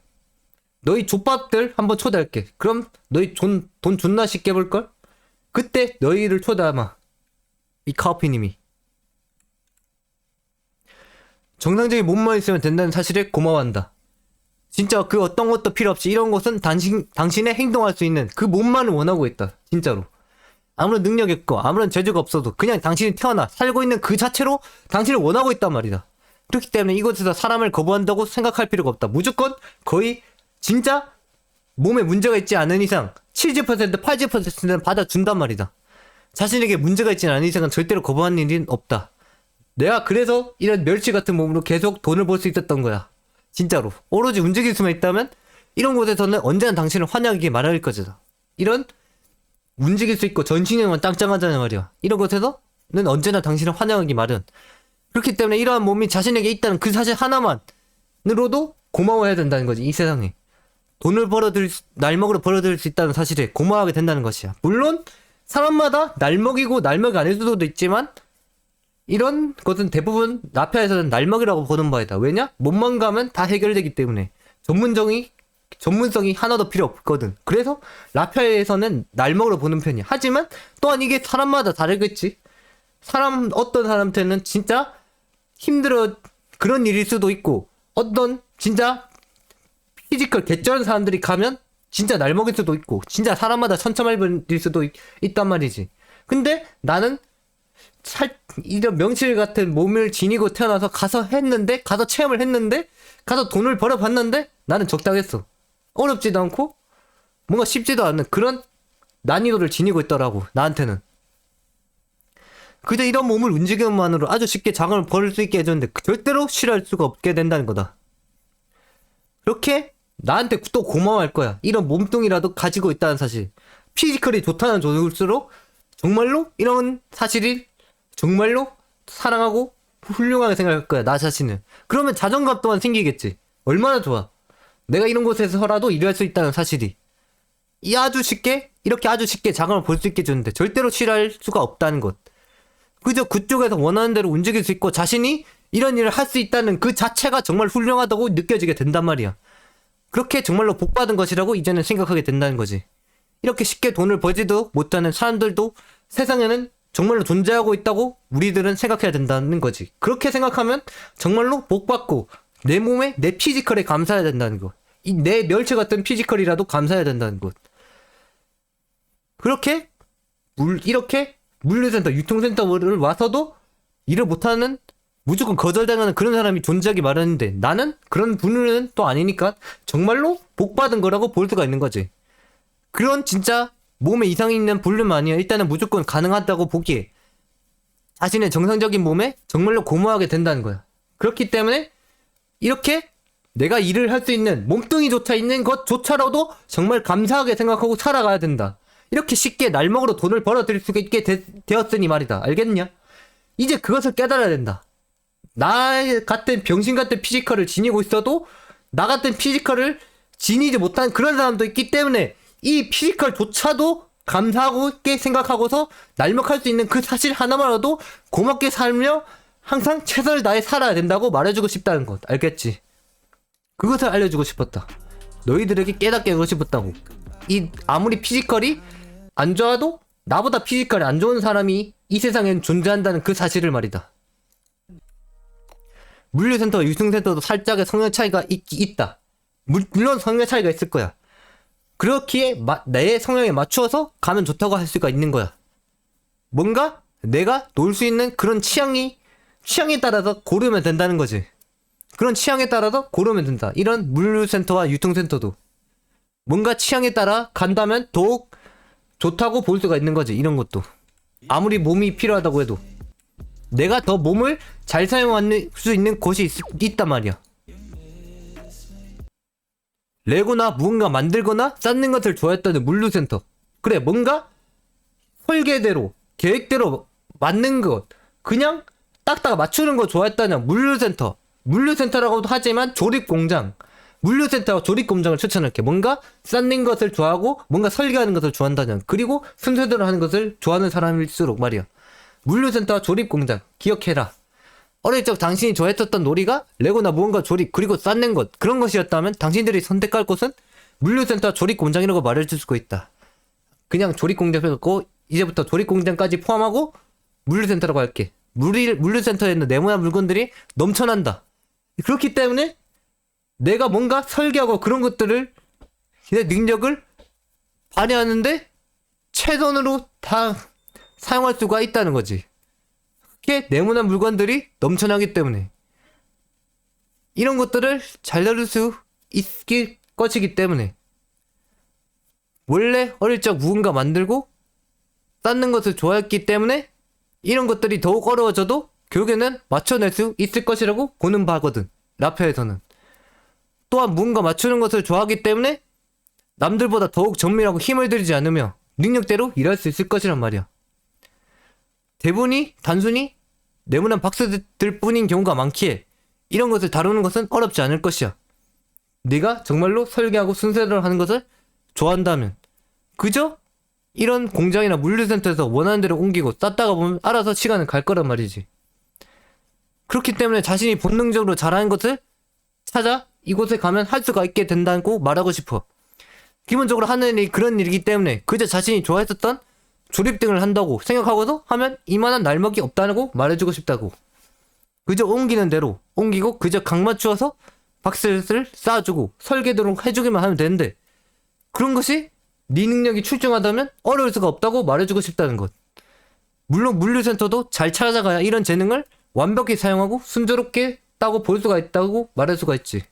너희 족밥들 한번 초대할게. 그럼 너희 돈 존나 쉽게 벌걸? 그때 너희를 초대하마. 이 카오피님이. 정상적인 몸만 있으면 된다는 사실에 고마워한다. 진짜 그 어떤 것도 필요 없이 이런 것은 당신의 행동할 수 있는 그 몸만을 원하고 있다. 진짜로. 아무런 능력이 없고 아무런 재주가 없어도 그냥 당신이 태어나 살고 있는 그 자체로 당신을 원하고 있단 말이다. 그렇기 때문에 이곳에서 사람을 거부한다고 생각할 필요가 없다. 무조건 거의 진짜 몸에 문제가 있지 않은 이상 70% 80%는 받아준단 말이다. 자신에게 문제가 있지 않은 이상은 절대로 거부하는 일은 없다. 내가 그래서 이런 멸치 같은 몸으로 계속 돈을 벌 수 있었던 거야. 진짜로. 오로지 움직일 수만 있다면 이런 곳에서는 언제나 당신을 환영하게 말할 것이다. 이런 움직일 수 있고 전신형은 짱짱하잖아 말이야. 이런 곳에서는 언제나 당신을 환영하기 마련. 그렇기 때문에 이러한 몸이 자신에게 있다는 그 사실 하나만으로도 고마워해야 된다는 거지. 이 세상에 돈을 날먹으로 벌어들일 수 있다는 사실에 고마워하게 된다는 것이야. 물론 사람마다 날먹이고 날먹이 아닐 수도 있지만 이런 것은 대부분 라피아에서는 날먹이라고 보는 바이다. 왜냐? 몸만 가면 다 해결되기 때문에 전문성이 하나도 필요 없거든. 그래서 라피아에서는 날먹으로 보는 편이야. 하지만 또한 이게 사람마다 다르겠지. 어떤 사람한테는 진짜 힘들어 그런 일일 수도 있고, 어떤 진짜 피지컬 개쩌는 사람들이 가면 진짜 날먹일 수도 있고, 진짜 사람마다 천차만별일 수도 있단 말이지. 근데 나는 이런 명칠 같은 몸을 지니고 태어나서 가서 체험을 했는데, 가서 돈을 벌어봤는데, 나는 적당했어. 어렵지도 않고, 뭔가 쉽지도 않은 그런 난이도를 지니고 있더라고, 나한테는. 그저 이런 몸을 움직임만으로 아주 쉽게 장을 벌일 수 있게 해줬는데, 절대로 싫어할 수가 없게 된다는 거다. 그렇게 나한테 또 고마워할 거야. 이런 몸뚱이라도 가지고 있다는 사실. 피지컬이 좋다는 좋을수록, 정말로 이런 사실이 정말로 사랑하고 훌륭하게 생각할 거야, 나 자신을. 그러면 자존감 또한 생기겠지. 얼마나 좋아. 내가 이런 곳에서라도 일할 수 있다는 사실이. 이렇게 아주 쉽게 자금을 벌 수 있게 해주는데 절대로 싫어할 수가 없다는 것. 그저 그쪽에서 원하는 대로 움직일 수 있고 자신이 이런 일을 할 수 있다는 그 자체가 정말 훌륭하다고 느껴지게 된단 말이야. 그렇게 정말로 복받은 것이라고 이제는 생각하게 된다는 거지. 이렇게 쉽게 돈을 벌지도 못하는 사람들도 세상에는 정말로 존재하고 있다고 우리들은 생각해야 된다는 거지. 그렇게 생각하면 정말로 복받고 내 몸에 내 피지컬에 감사해야 된다는 것. 내 멸치 같은 피지컬이라도 감사해야 된다는 것. 이렇게 물류센터, 유통센터를 와서도 일을 못하는, 무조건 거절당하는 그런 사람이 존재하기 마련인데, 나는 그런 분류는 또 아니니까 정말로 복받은 거라고 볼 수가 있는 거지. 그런 진짜 몸에 이상이 있는 분류만이야 일단은 무조건 가능하다고 보기에 자신의 정상적인 몸에 정말로 고마워하게 된다는 거야. 그렇기 때문에 이렇게 내가 일을 할 수 있는 몸뚱이조차 있는 것조차라도 정말 감사하게 생각하고 살아가야 된다. 이렇게 쉽게 날먹으로 돈을 벌어들일 수 있게 되었으니 말이다. 알겠냐? 이제 그것을 깨달아야 된다. 나 같은 병신 같은 피지컬을 지니고 있어도 나 같은 피지컬을 지니지 못한 그런 사람도 있기 때문에 이 피지컬조차도 감사하고 있게 생각하고서 날먹할 수 있는 그 사실 하나만으로도 고맙게 살며 항상 최선을 다해 살아야 된다고 말해주고 싶다는 것. 알겠지? 그것을 알려주고 싶었다. 너희들에게 깨닫게 하고 싶었다고. 아무리 피지컬이 안 좋아도 나보다 피지컬이 안 좋은 사람이 이 세상엔 존재한다는 그 사실을 말이다. 물류센터, 유통센터도 살짝의 성향 차이가 있다. 물론 성향 차이가 있을 거야. 그렇기에 내 성향에 맞추어서 가면 좋다고 할 수가 있는 거야. 뭔가 내가 놀 수 있는 그런 취향에 따라서 고르면 된다는 거지. 그런 취향에 따라서 고르면 된다. 이런 물류센터와 유통센터도 뭔가 취향에 따라 간다면 더욱 좋다고 볼 수가 있는 거지. 이런 것도 아무리 몸이 필요하다고 해도 내가 더 몸을 잘 사용할 수 있는 곳이 있단 말이야. 레고나 무언가 만들거나 쌓는 것을 좋아했다는 물류센터. 그래, 뭔가 설계대로 계획대로 맞는 것, 그냥 딱딱 맞추는 거 좋아했다는 물류센터. 물류센터라고도 하지만 조립공장. 물류센터와 조립공장을 추천할게. 뭔가 쌓는 것을 좋아하고 뭔가 설계하는 것을 좋아한다면, 그리고 순서대로 하는 것을 좋아하는 사람일수록 말이야. 물류센터와 조립공장 기억해라. 어릴 적 당신이 좋아했었던 놀이가 레고나 무언가 조립 그리고 쌓는 것, 그런 것이었다면 당신들이 선택할 곳은 물류센터와 조립공장이라고 말해줄 수가 있다. 그냥 조립공장 해놓고 이제부터 조립공장까지 포함하고 물류센터라고 할게. 물류센터에 있는 네모난 물건들이 넘쳐난다. 그렇기 때문에 내가 뭔가 설계하고 그런 것들을 내 능력을 발휘하는데 최선으로 다 사용할 수가 있다는 거지. 그렇게 네모난 물건들이 넘쳐나기 때문에 이런 것들을 잘 다룰 수 있을 것이기 때문에 원래 어릴 적 무언가 만들고 쌓는 것을 좋아했기 때문에 이런 것들이 더욱 어려워져도 결국에는 맞춰낼 수 있을 것이라고 보는 바거든. 라페에서는. 또한 무언가 맞추는 것을 좋아하기 때문에 남들보다 더욱 정밀하고 힘을 들이지 않으며 능력대로 일할 수 있을 것이란 말이야. 대부분이 단순히 네모난 박스들 뿐인 경우가 많기에 이런 것을 다루는 것은 어렵지 않을 것이야. 네가 정말로 설계하고 순서대로 하는 것을 좋아한다면 그저 이런 공장이나 물류센터에서 원하는 대로 옮기고 쌓다가 보면 알아서 시간은 갈 거란 말이지. 그렇기 때문에 자신이 본능적으로 잘하는 것을 찾아 이곳에 가면 할 수가 있게 된다고 말하고 싶어. 기본적으로 하는 일이 그런 일이기 때문에 그저 자신이 좋아했었던 조립 등을 한다고 생각하고도 하면 이만한 날먹이 없다고 말해주고 싶다고. 그저 옮기는 대로 옮기고 그저 각 맞추어서 박스를 쌓아주고 설계대로 해주기만 하면 되는데 그런 것이 네 능력이 출중하다면 어려울 수가 없다고 말해주고 싶다는 것. 물론 물류센터도 잘 찾아가야 이런 재능을 완벽히 사용하고 순조롭게 따고 볼 수가 있다고 말할 수가 있지.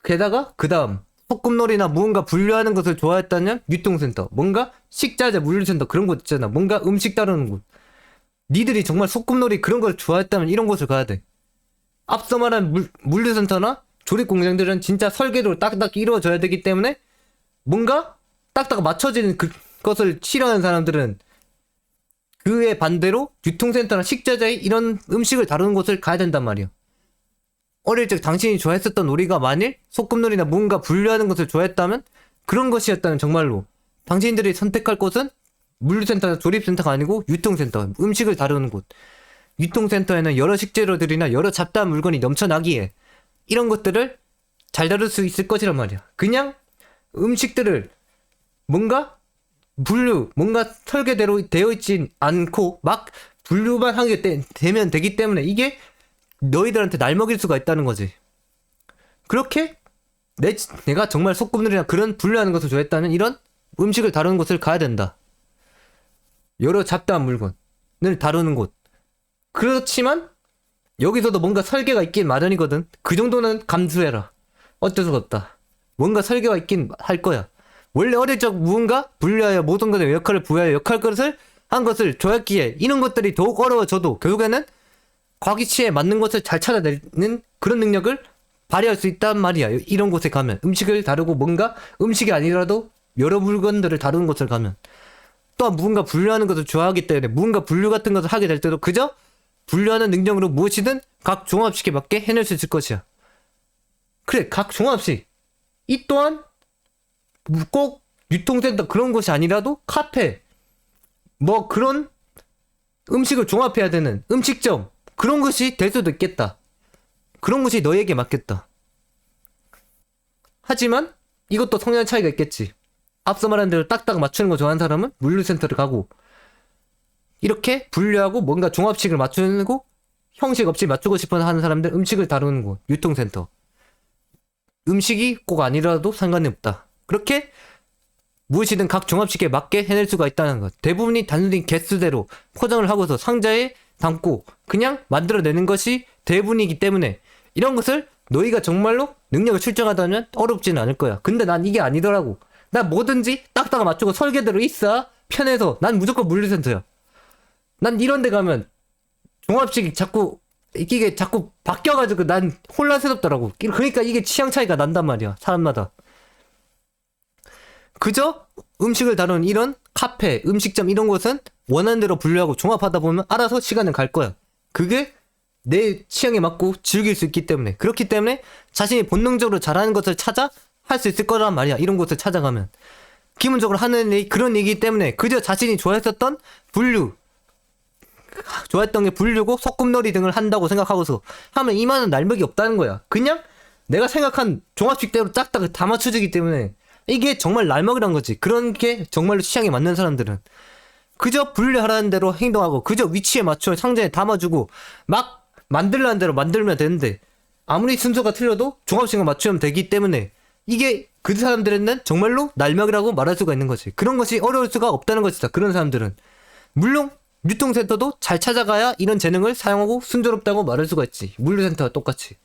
게다가 그 다음 소꿉놀이나 무언가 분류하는 것을 좋아했다면 유통센터, 뭔가 식자재 물류센터 그런 곳 있잖아. 뭔가 음식 다루는 곳. 니들이 정말 소꿉놀이 그런 걸 좋아했다면 이런 곳을 가야 돼. 앞서 말한 물류센터나 조립공장들은 진짜 설계도로 딱딱 이루어져야 되기 때문에 뭔가 딱딱 맞춰지는 그것을 싫어하는 사람들은 그에 반대로 유통센터나 식자재 이런 음식을 다루는 곳을 가야 된단 말이야. 어릴 적 당신이 좋아했었던 놀이가 만일 소꿉놀이나 무언가 분류하는 것을 좋아했다면 그런 것이었다면 정말로 당신들이 선택할 곳은 물류센터나 조립센터가 아니고 유통센터, 음식을 다루는 곳. 유통센터에는 여러 식재료들이나 여러 잡다한 물건이 넘쳐나기에 이런 것들을 잘 다룰 수 있을 것이란 말이야. 그냥 음식들을 뭔가 뭔가 설계대로 되어 있진 않고 막 분류만 하게 되면 되기 때문에 이게 너희들한테 날먹일 수가 있다는 거지. 그렇게 내가 정말 소꿉놀이나 그런 분류하는 것을 좋아했다면 이런 음식을 다루는 곳을 가야 된다. 여러 잡다한 물건을 다루는 곳. 그렇지만 여기서도 뭔가 설계가 있긴 마련이거든. 그 정도는 감수해라. 어쩔 수가 없다. 뭔가 설계가 있긴 할 거야. 원래 어릴 적 무언가 분류하여 모든 것에 역할을 부여하여 역할 것을 한 것을 좋아했기에 이런 것들이 더욱 어려워져도 결국에는 과기치에 맞는 것을 잘 찾아내는 그런 능력을 발휘할 수 있단 말이야. 이런 곳에 가면 음식을 다루고 뭔가 음식이 아니라도 여러 물건들을 다루는 곳을 가면 또한 무언가 분류하는 것을 좋아하기 때문에 무언가 분류 같은 것을 하게 될 때도 그저 분류하는 능력으로 무엇이든 각 종합식에 맞게 해낼 수 있을 것이야. 그래, 각 종합식. 이 또한 꼭 유통센터 그런 곳이 아니라도 카페 뭐 그런 음식을 종합해야 되는 음식점 그런 것이 될 수도 있겠다. 그런 것이 너에게 맞겠다. 하지만 이것도 성향 차이가 있겠지. 앞서 말한 대로 딱딱 맞추는 거 좋아하는 사람은 물류센터를 가고 이렇게 분류하고 뭔가 종합식을 맞추고 형식 없이 맞추고 싶어 하는 사람들 음식을 다루는 곳 유통센터. 음식이 꼭 아니라도 상관이 없다. 그렇게 무엇이든 각 종합식에 맞게 해낼 수가 있다는 것. 대부분이 단순히 개수대로 포장을 하고서 상자에 담고 그냥 만들어내는 것이 대부분이기 때문에 이런 것을 너희가 정말로 능력을 출중하다면 어렵지는 않을 거야. 근데 난 이게 아니더라고. 난 뭐든지 딱딱 맞추고 설계대로 있어 편해서 난 무조건 물류센터야. 난 이런 데 가면 종합식이 자꾸 이게 자꾸 바뀌어가지고 난 혼란스럽더라고. 그러니까 이게 취향 차이가 난단 말이야. 사람마다. 그저 음식을 다루는 이런 카페, 음식점 이런 곳은 원하는 대로 분류하고 종합하다 보면 알아서 시간은 갈 거야. 그게 내 취향에 맞고 즐길 수 있기 때문에. 그렇기 때문에 자신이 본능적으로 잘하는 것을 찾아 할 수 있을 거란 말이야. 이런 곳을 찾아가면. 기본적으로 하는 일이 그런 얘기이기 때문에 그저 자신이 좋아했었던 분류, 좋아했던 게 분류고 소꿉놀이 등을 한다고 생각하고서 하면 이만한 날먹이 없다는 거야. 그냥 내가 생각한 종합식대로 짝딱 다 맞춰지기 때문에 이게 정말 날먹이란 거지. 그런 게 정말로 취향에 맞는 사람들은 그저 분류하라는 대로 행동하고 그저 위치에 맞춰 상자에 담아주고 막 만들라는 대로 만들면 되는데 아무리 순서가 틀려도 종합식을 맞추면 되기 때문에 이게 그 사람들은 정말로 날먹이라고 말할 수가 있는 거지. 그런 것이 어려울 수가 없다는 것이다. 그런 사람들은 물론 유통센터도 잘 찾아가야 이런 재능을 사용하고 순조롭다고 말할 수가 있지. 물류센터와 똑같이.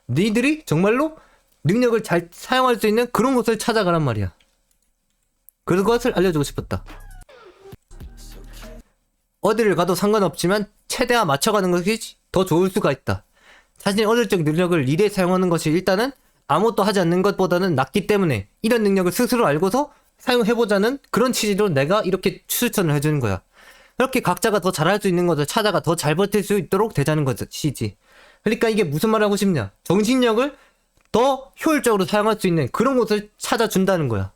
너희들이 정말로 능력을 잘 사용할 수 있는 그런 곳을 찾아가란 말이야. 그것을 알려주고 싶었다. 어디를 가도 상관없지만 최대한 맞춰가는 것이 더 좋을 수가 있다. 자신의 어질적 능력을 일에 사용하는 것이 일단은 아무것도 하지 않는 것보다는 낫기 때문에 이런 능력을 스스로 알고서 사용해보자는 그런 취지로 내가 이렇게 추천을 해주는 거야. 그렇게 각자가 더 잘할 수 있는 것을 찾아가 더 잘 버틸 수 있도록 되자는 것이지. 그러니까 이게 무슨 말을 하고 싶냐. 정신력을 더 효율적으로 사용할 수 있는 그런 곳을 찾아준다는 거야.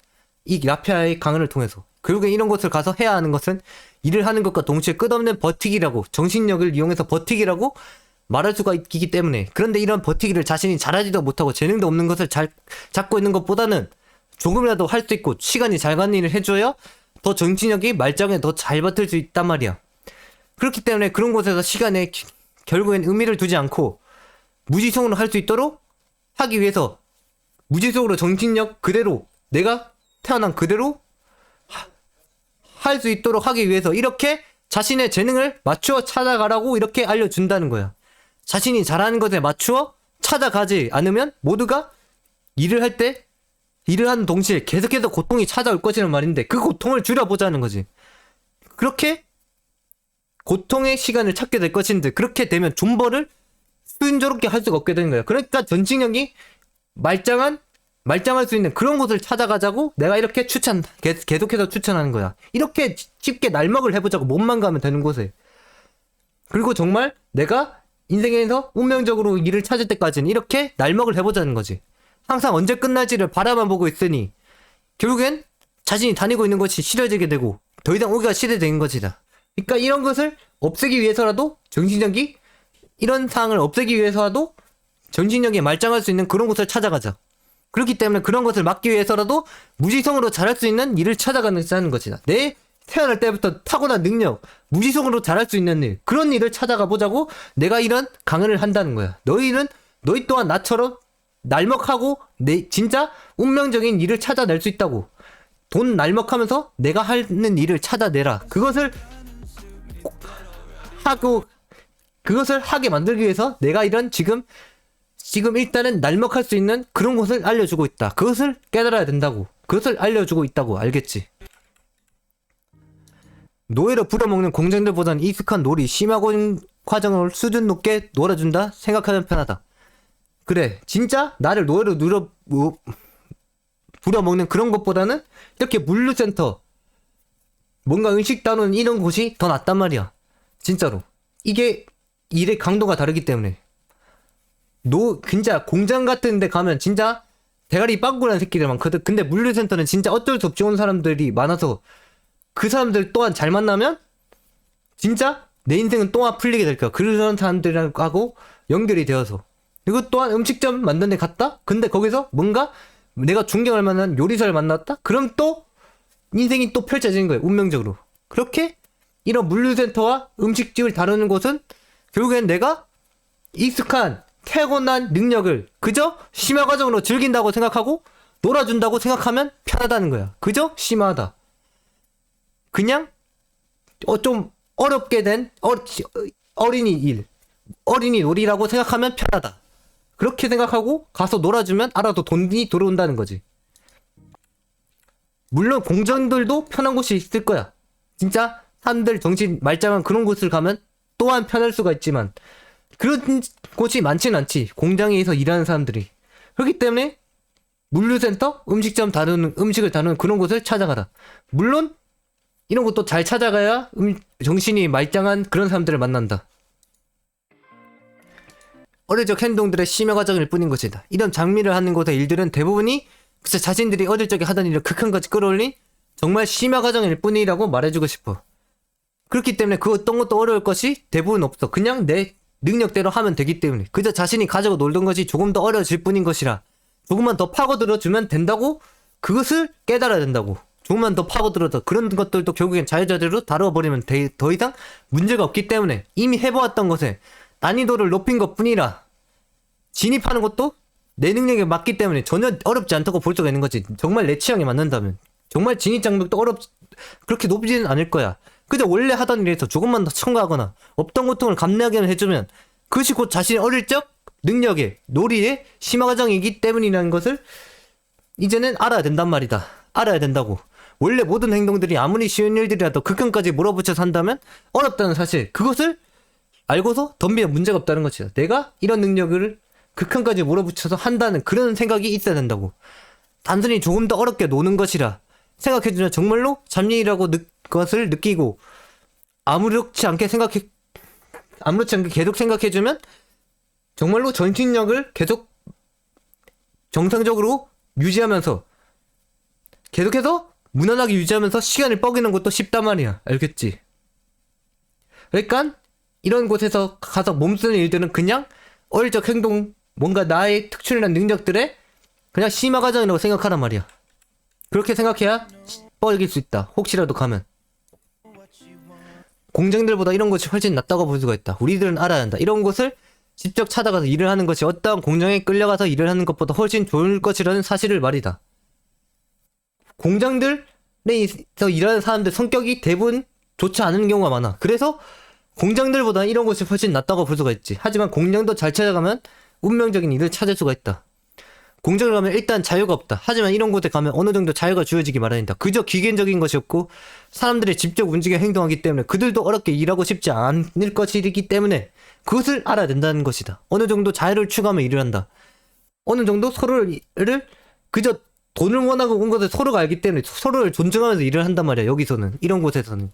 이 라피아의 강연을 통해서. 결국에 이런 곳을 가서 해야 하는 것은 일을 하는 것과 동시에 끝없는 버티기라고, 정신력을 이용해서 버티기라고 말할 수가 있기 때문에. 그런데 이런 버티기를 자신이 잘하지도 못하고 재능도 없는 것을 잘 잡고 있는 것보다는 조금이라도 할 수 있고 시간이 잘 가는 일을 해줘야 더 정신력이 말짱에 더 잘 버틸 수 있단 말이야. 그렇기 때문에 그런 곳에서 시간에 결국엔 의미를 두지 않고 무지성으로 할 수 있도록 하기 위해서, 무지성으로 정신력 그대로 내가 태어난 그대로 할 수 있도록 하기 위해서 이렇게 자신의 재능을 맞추어 찾아가라고 이렇게 알려준다는 거야. 자신이 잘하는 것에 맞추어 찾아가지 않으면 모두가 일을 할 때, 일을 하는 동시에 계속해서 고통이 찾아올 것이란 말인데 그 고통을 줄여보자는 거지. 그렇게 고통의 시간을 찾게 될 것인데 그렇게 되면 존버를 순조롭게 할 수가 없게 되는 거야. 그러니까 전직력이 말짱할 수 있는 그런 곳을 찾아가자고 내가 이렇게 계속해서 추천하는 거야. 이렇게 쉽게 날먹을 해보자고, 몸만 가면 되는 곳에. 그리고 정말 내가 인생에서 운명적으로 일을 찾을 때까지는 이렇게 날먹을 해보자는 거지. 항상 언제 끝날지를 바라만 보고 있으니 결국엔 자신이 다니고 있는 것이 싫어지게 되고 더 이상 오기가 싫어지는 것이다. 그러니까 이런 것을 없애기 위해서라도 정신력이, 이런 상황을 없애기 위해서라도 정신력이 말짱할 수 있는 그런 곳을 찾아가자. 그렇기 때문에 그런 것을 막기 위해서라도 무지성으로 잘할 수 있는 일을 찾아가는 것이다. 내 태어날 때부터 타고난 능력, 무지성으로 잘할 수 있는 일, 그런 일을 찾아가 보자고 내가 이런 강연을 한다는 거야. 너희 또한 나처럼 날먹하고 진짜 운명적인 일을 찾아낼 수 있다고. 돈 날먹하면서 내가 하는 일을 찾아내라. 그것을 하게 만들기 위해서 내가 이런 지금 일단은 날먹할 수 있는 그런 곳을 알려주고 있다. 그것을 깨달아야 된다고. 그것을 알려주고 있다고. 알겠지? 노예로 부려먹는 공장들보다는 익숙한 놀이, 심화고 과정을 수준 높게 놀아준다 생각하면 편하다. 그래, 진짜 나를 노예로 부려먹는 그런 것보다는 이렇게 물류센터, 뭔가 음식 다루는 이런 곳이 더 낫단 말이야. 진짜로. 이게 일의 강도가 다르기 때문에. 진짜 공장 같은 데 가면 진짜 대가리 빵꾸난 새끼들 많거든. 근데 물류센터는 진짜 어쩔 수 없이 온 사람들이 많아서 그 사람들 또한 잘 만나면 진짜 내 인생은 또한 풀리게 될 거야. 그런 사람들하고 연결이 되어서. 그리고 또한 음식점 만든 데 갔다? 근데 거기서 뭔가 내가 존경할 만한 요리사를 만났다? 그럼 또 인생이 또 펼쳐지는 거예요. 운명적으로. 그렇게 이런 물류센터와 음식집을 다루는 곳은 결국엔 내가 익숙한 태어난 능력을 그저 심화 과정으로 즐긴다고 생각하고 놀아준다고 생각하면 편하다는 거야. 그저 심하다. 그냥 좀 어렵게 된 어린이 놀이라고 생각하면 편하다. 그렇게 생각하고 가서 놀아주면 알아도 돈이 들어온다는 거지. 물론 공장들도 편한 곳이 있을 거야. 진짜 사람들 정신 말짱한 그런 곳을 가면 또한 편할 수가 있지만 그런 곳이 많진 않지. 공장에서 일하는 사람들이. 그렇기 때문에 물류센터, 음식을 다루는 그런 곳을 찾아가라. 물론 이런 곳도 잘 찾아가야 정신이 말짱한 그런 사람들을 만난다. 어릴 적 행동들의 심화 과정일 뿐인 것이다. 이런 장미를 하는 곳의 일들은 대부분이 그저 자신들이 어릴 적에 하던 일을 극한까지 끌어올린 정말 심화 과정일 뿐이라고 말해주고 싶어. 그렇기 때문에 그 어떤 것도 어려울 것이 대부분 없어. 그냥 내 능력대로 하면 되기 때문에. 그저 자신이 가지고 놀던 것이 조금 더 어려워질 뿐인 것이라 조금만 더 파고들어주면 된다고. 그것을 깨달아야 된다고. 조금만 더 파고들어서 그런 것들도 결국엔 자유자재로 다뤄버리면 더 이상 문제가 없기 때문에 이미 해보았던 것에 난이도를 높인 것 뿐이라 진입하는 것도 내 능력에 맞기 때문에 전혀 어렵지 않다고 볼 수가 있는 거지. 정말 내 취향에 맞는다면. 정말 진입 장벽도 그렇게 높지는 않을 거야. 그저 원래 하던 일에서 조금만 더 첨가하거나 없던 고통을 감내하게 해주면 그것이 곧 자신의 어릴 적 능력의 놀이의 심화 과정이기 때문이라는 것을 이제는 알아야 된단 말이다. 알아야 된다고. 원래 모든 행동들이 아무리 쉬운 일들이라도 극한까지 몰아붙여서 한다면 어렵다는 사실, 그것을 알고서 덤비면 문제가 없다는 것이다. 내가 이런 능력을 극한까지 몰아붙여서 한다는 그런 생각이 있어야 된다고. 단순히 조금 더 어렵게 노는 것이라 생각해주면 정말로 잡일이라고 것을 느끼고 아무렇지 않게 계속 생각해주면 정말로 전신력을 계속 정상적으로 유지하면서 계속해서 무난하게 유지하면서 시간을 뻐기는 것도 쉽단 말이야. 알겠지? 그러니까 이런 곳에서 가서 몸쓰는 일들은 그냥 어릴 적 행동, 뭔가 나의 특출난 능력들의 그냥 심화 과정이라고 생각하란 말이야. 그렇게 생각해야 뻐길 수 있다. 혹시라도 가면. 공장들보다 이런 곳이 훨씬 낫다고 볼 수가 있다. 우리들은 알아야 한다. 이런 곳을 직접 찾아가서 일을 하는 것이 어떠한 공장에 끌려가서 일을 하는 것보다 훨씬 좋을 것이라는 사실을 말이다. 공장들에서 일하는 사람들 성격이 대부분 좋지 않은 경우가 많아. 그래서 공장들보다 이런 곳이 훨씬 낫다고 볼 수가 있지. 하지만 공장도 잘 찾아가면 운명적인 일을 찾을 수가 있다. 공장을 가면 일단 자유가 없다. 하지만 이런 곳에 가면 어느 정도 자유가 주어지기 마련이다. 그저 기계적인 것이 없고 사람들이 직접 움직여 행동하기 때문에 그들도 어렵게 일하고 싶지 않을 것이기 때문에 그것을 알아야 된다는 것이다. 어느 정도 자유를 추구하며 일을 한다. 어느 정도 서로를 그저 돈을 원하고 온 것을 서로가 알기 때문에 서로를 존중하면서 일을 한단 말이야. 여기서는, 이런 곳에서는.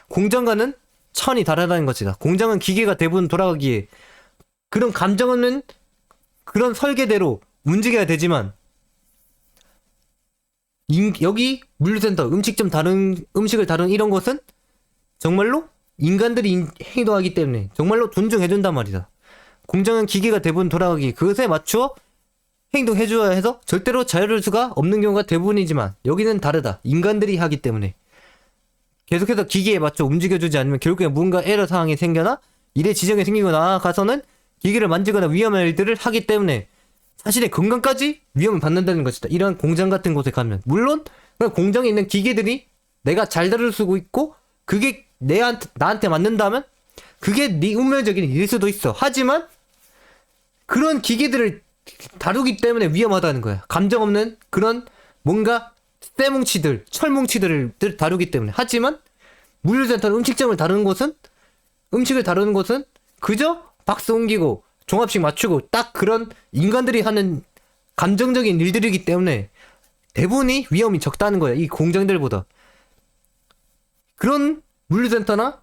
공장과는 차원이 다르다는 것이다. 공장은 기계가 대부분 돌아가기에 그런 감정 없는 그런 설계대로 움직여야 되지만 여기 물류센터, 음식을 다룬 이런 곳은 정말로 인간들이 행동하기 때문에 정말로 존중해준단 말이다. 공장은 기계가 대부분 돌아가기 그것에 맞추어 행동해줘야 해서 절대로 자유로울 수가 없는 경우가 대부분이지만 여기는 다르다. 인간들이 하기 때문에 계속해서 기계에 맞춰 움직여주지 않으면 결국에 뭔가 에러 상황이 생겨나 일의 지정이 생기고 나아가서는 기계를 만지거나 위험한 일들을 하기 때문에 자신의 건강까지 위험을 받는다는 것이다. 이런 공장 같은 곳에 가면 물론 공장에 있는 기계들이 내가 잘 다룰 수 있고 그게 나한테 맞는다면 그게 네 운명적인 일일 수도 있어. 하지만 그런 기계들을 다루기 때문에 위험하다는 거야. 감정 없는 그런 뭔가 쇠뭉치들, 철뭉치들을 다루기 때문에. 하지만 물류센터는 음식을 다루는 곳은 그저 박스 옮기고 종합식 맞추고 딱 그런 인간들이 하는 감정적인 일들이기 때문에 대부분이 위험이 적다는 거야. 이 공장들보다. 그런 물류센터나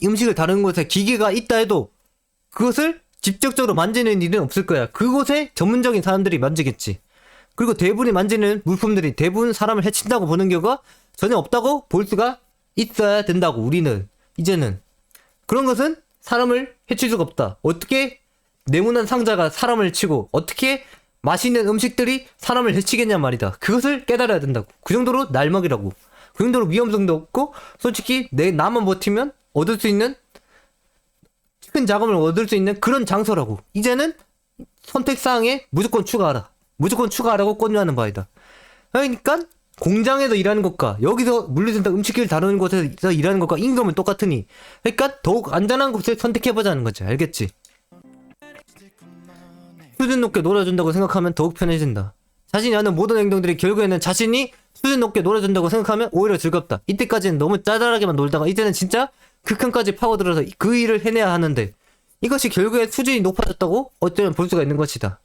음식을 다루는 곳에 기계가 있다 해도 그것을 직접적으로 만지는 일은 없을 거야. 그곳에 전문적인 사람들이 만지겠지. 그리고 대부분이 만지는 물품들이 대부분 사람을 해친다고 보는 경우가 전혀 없다고 볼 수가 있어야 된다고. 우리는 이제는 그런 것은 사람을 해칠 수가 없다. 어떻게 네모난 상자가 사람을 치고 어떻게 맛있는 음식들이 사람을 해치겠냐 말이다. 그것을 깨달아야 된다고. 그 정도로 날먹이라고. 그 정도로 위험성도 없고 솔직히 나만 버티면 얻을 수 있는 큰 자금을 얻을 수 있는 그런 장소라고. 이제는 선택사항에 무조건 추가하라고 권유하는 바이다. 그러니까 공장에서 일하는 것과 여기서 물류센터 음식을 다루는 곳에서 일하는 것과 임금은 똑같으니 그러니까 더욱 안전한 곳을 선택해보자는 거지. 알겠지? 수준 높게 놀아준다고 생각하면 더욱 편해진다. 자신이 하는 모든 행동들이 결국에는 자신이 수준 높게 놀아준다고 생각하면 오히려 즐겁다. 이때까지는 너무 짜잘하게만 놀다가 이제는 진짜 극한까지 파고들어서 그 일을 해내야 하는데 이것이 결국에 수준이 높아졌다고 어쩌면 볼 수가 있는 것이다.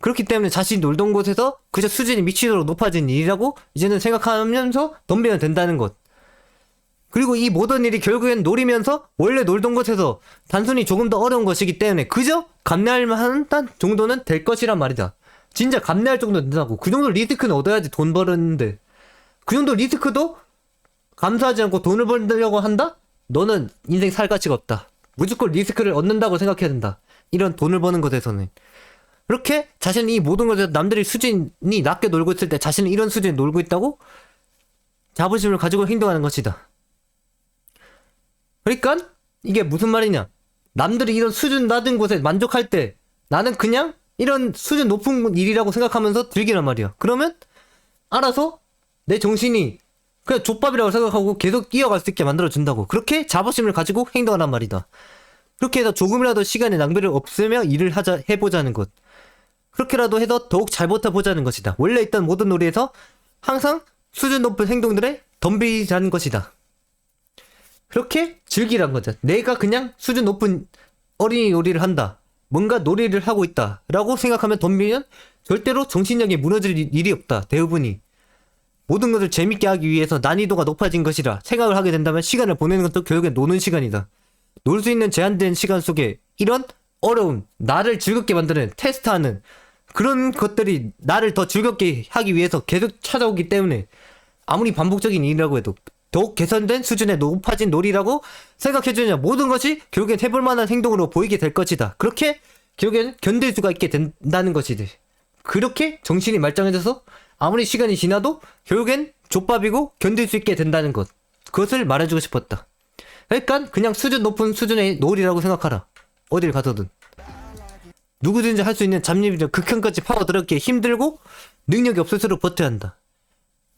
그렇기 때문에 자신이 놀던 곳에서 그저 수준이 미치도록 높아진 일이라고 이제는 생각하면서 덤비면 된다는 것. 그리고 이 모든 일이 결국엔 노리면서 원래 놀던 곳에서 단순히 조금 더 어려운 것이기 때문에 그저 감내할 만한 정도는 될 것이란 말이다. 진짜 감내할 정도는 된다고. 그 정도 리스크는 얻어야지 돈 버는데 그 정도 리스크도 감수하지 않고 돈을 벌려고 한다? 너는 인생 살 가치가 없다. 무조건 리스크를 얻는다고 생각해야 된다. 이런 돈을 버는 것에서는. 그렇게 자신이 이 모든 것에서 남들이 수준이 낮게 놀고 있을 때 자신은 이런 수준에 놀고 있다고 자부심을 가지고 행동하는 것이다. 그러니까 이게 무슨 말이냐. 남들이 이런 수준 낮은 곳에 만족할 때 나는 그냥 이런 수준 높은 일이라고 생각하면서 즐기란 말이야. 그러면 알아서 내 정신이 그냥 족밥이라고 생각하고 계속 이어갈 수 있게 만들어준다고. 그렇게 자부심을 가지고 행동하란 말이다. 그렇게 해서 조금이라도 시간의 낭비를 없애며 일을 해보자는 것. 그렇게라도 해서 더욱 잘 버텨보자는 것이다. 원래 있던 모든 놀이에서 항상 수준 높은 행동들에 덤비자는 것이다. 그렇게 즐기란 거죠. 내가 그냥 수준 높은 어린이 놀이를 한다. 뭔가 놀이를 하고 있다. 라고 생각하면 덤비면 절대로 정신력이 무너질 일이 없다. 대부분이. 모든 것을 재밌게 하기 위해서 난이도가 높아진 것이라 생각을 하게 된다면 시간을 보내는 것도 결국엔 노는 시간이다. 놀 수 있는 제한된 시간 속에 이런 어려운, 나를 즐겁게 만드는, 테스트하는 그런 것들이 나를 더 즐겁게 하기 위해서 계속 찾아오기 때문에 아무리 반복적인 일이라고 해도 더욱 개선된 수준의 높아진 놀이라고 생각해주냐 모든 것이 결국엔 해볼 만한 행동으로 보이게 될 것이다. 그렇게 결국엔 견딜 수가 있게 된다는 것이지. 그렇게 정신이 말짱해져서 아무리 시간이 지나도 결국엔 족밥이고 견딜 수 있게 된다는 것. 그것을 말해주고 싶었다. 그러니까 그냥 수준 높은 수준의 놀이라고 생각하라. 어딜 가서든. 누구든지 할 수 있는 잡일을 극한까지 파고들었기에 힘들고 능력이 없을수록 버텨야 한다.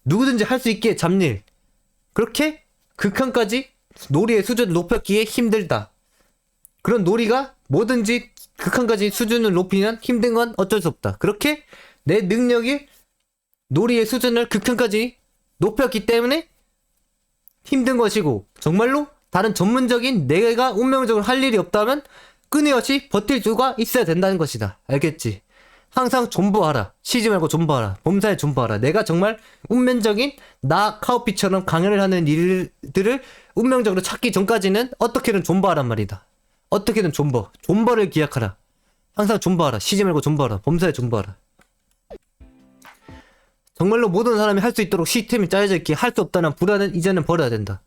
누구든지 할 수 있게 잡일. 그렇게 극한까지 놀이의 수준을 높였기에 힘들다. 그런 놀이가 뭐든지 극한까지 수준을 높이면 힘든 건 어쩔 수 없다. 그렇게 내 능력이 놀이의 수준을 극한까지 높였기 때문에 힘든 것이고 정말로 다른 전문적인 내가 운명적으로 할 일이 없다면 끊임없이 버틸 수가 있어야 된다는 것이다. 알겠지? 항상 존버하라. 쉬지 말고 존버하라. 범사에 존버하라. 내가 정말 운명적인 나 카오피처럼 강연을 하는 일들을 운명적으로 찾기 전까지는 어떻게든 존버하란 말이다. 어떻게든 존버를 기약하라. 항상 존버하라. 쉬지 말고 존버하라. 범사에 존버하라. 정말로 모든 사람이 할 수 있도록 시스템이 짜여져 있기에 할 수 없다는 불안은 이제는 버려야 된다.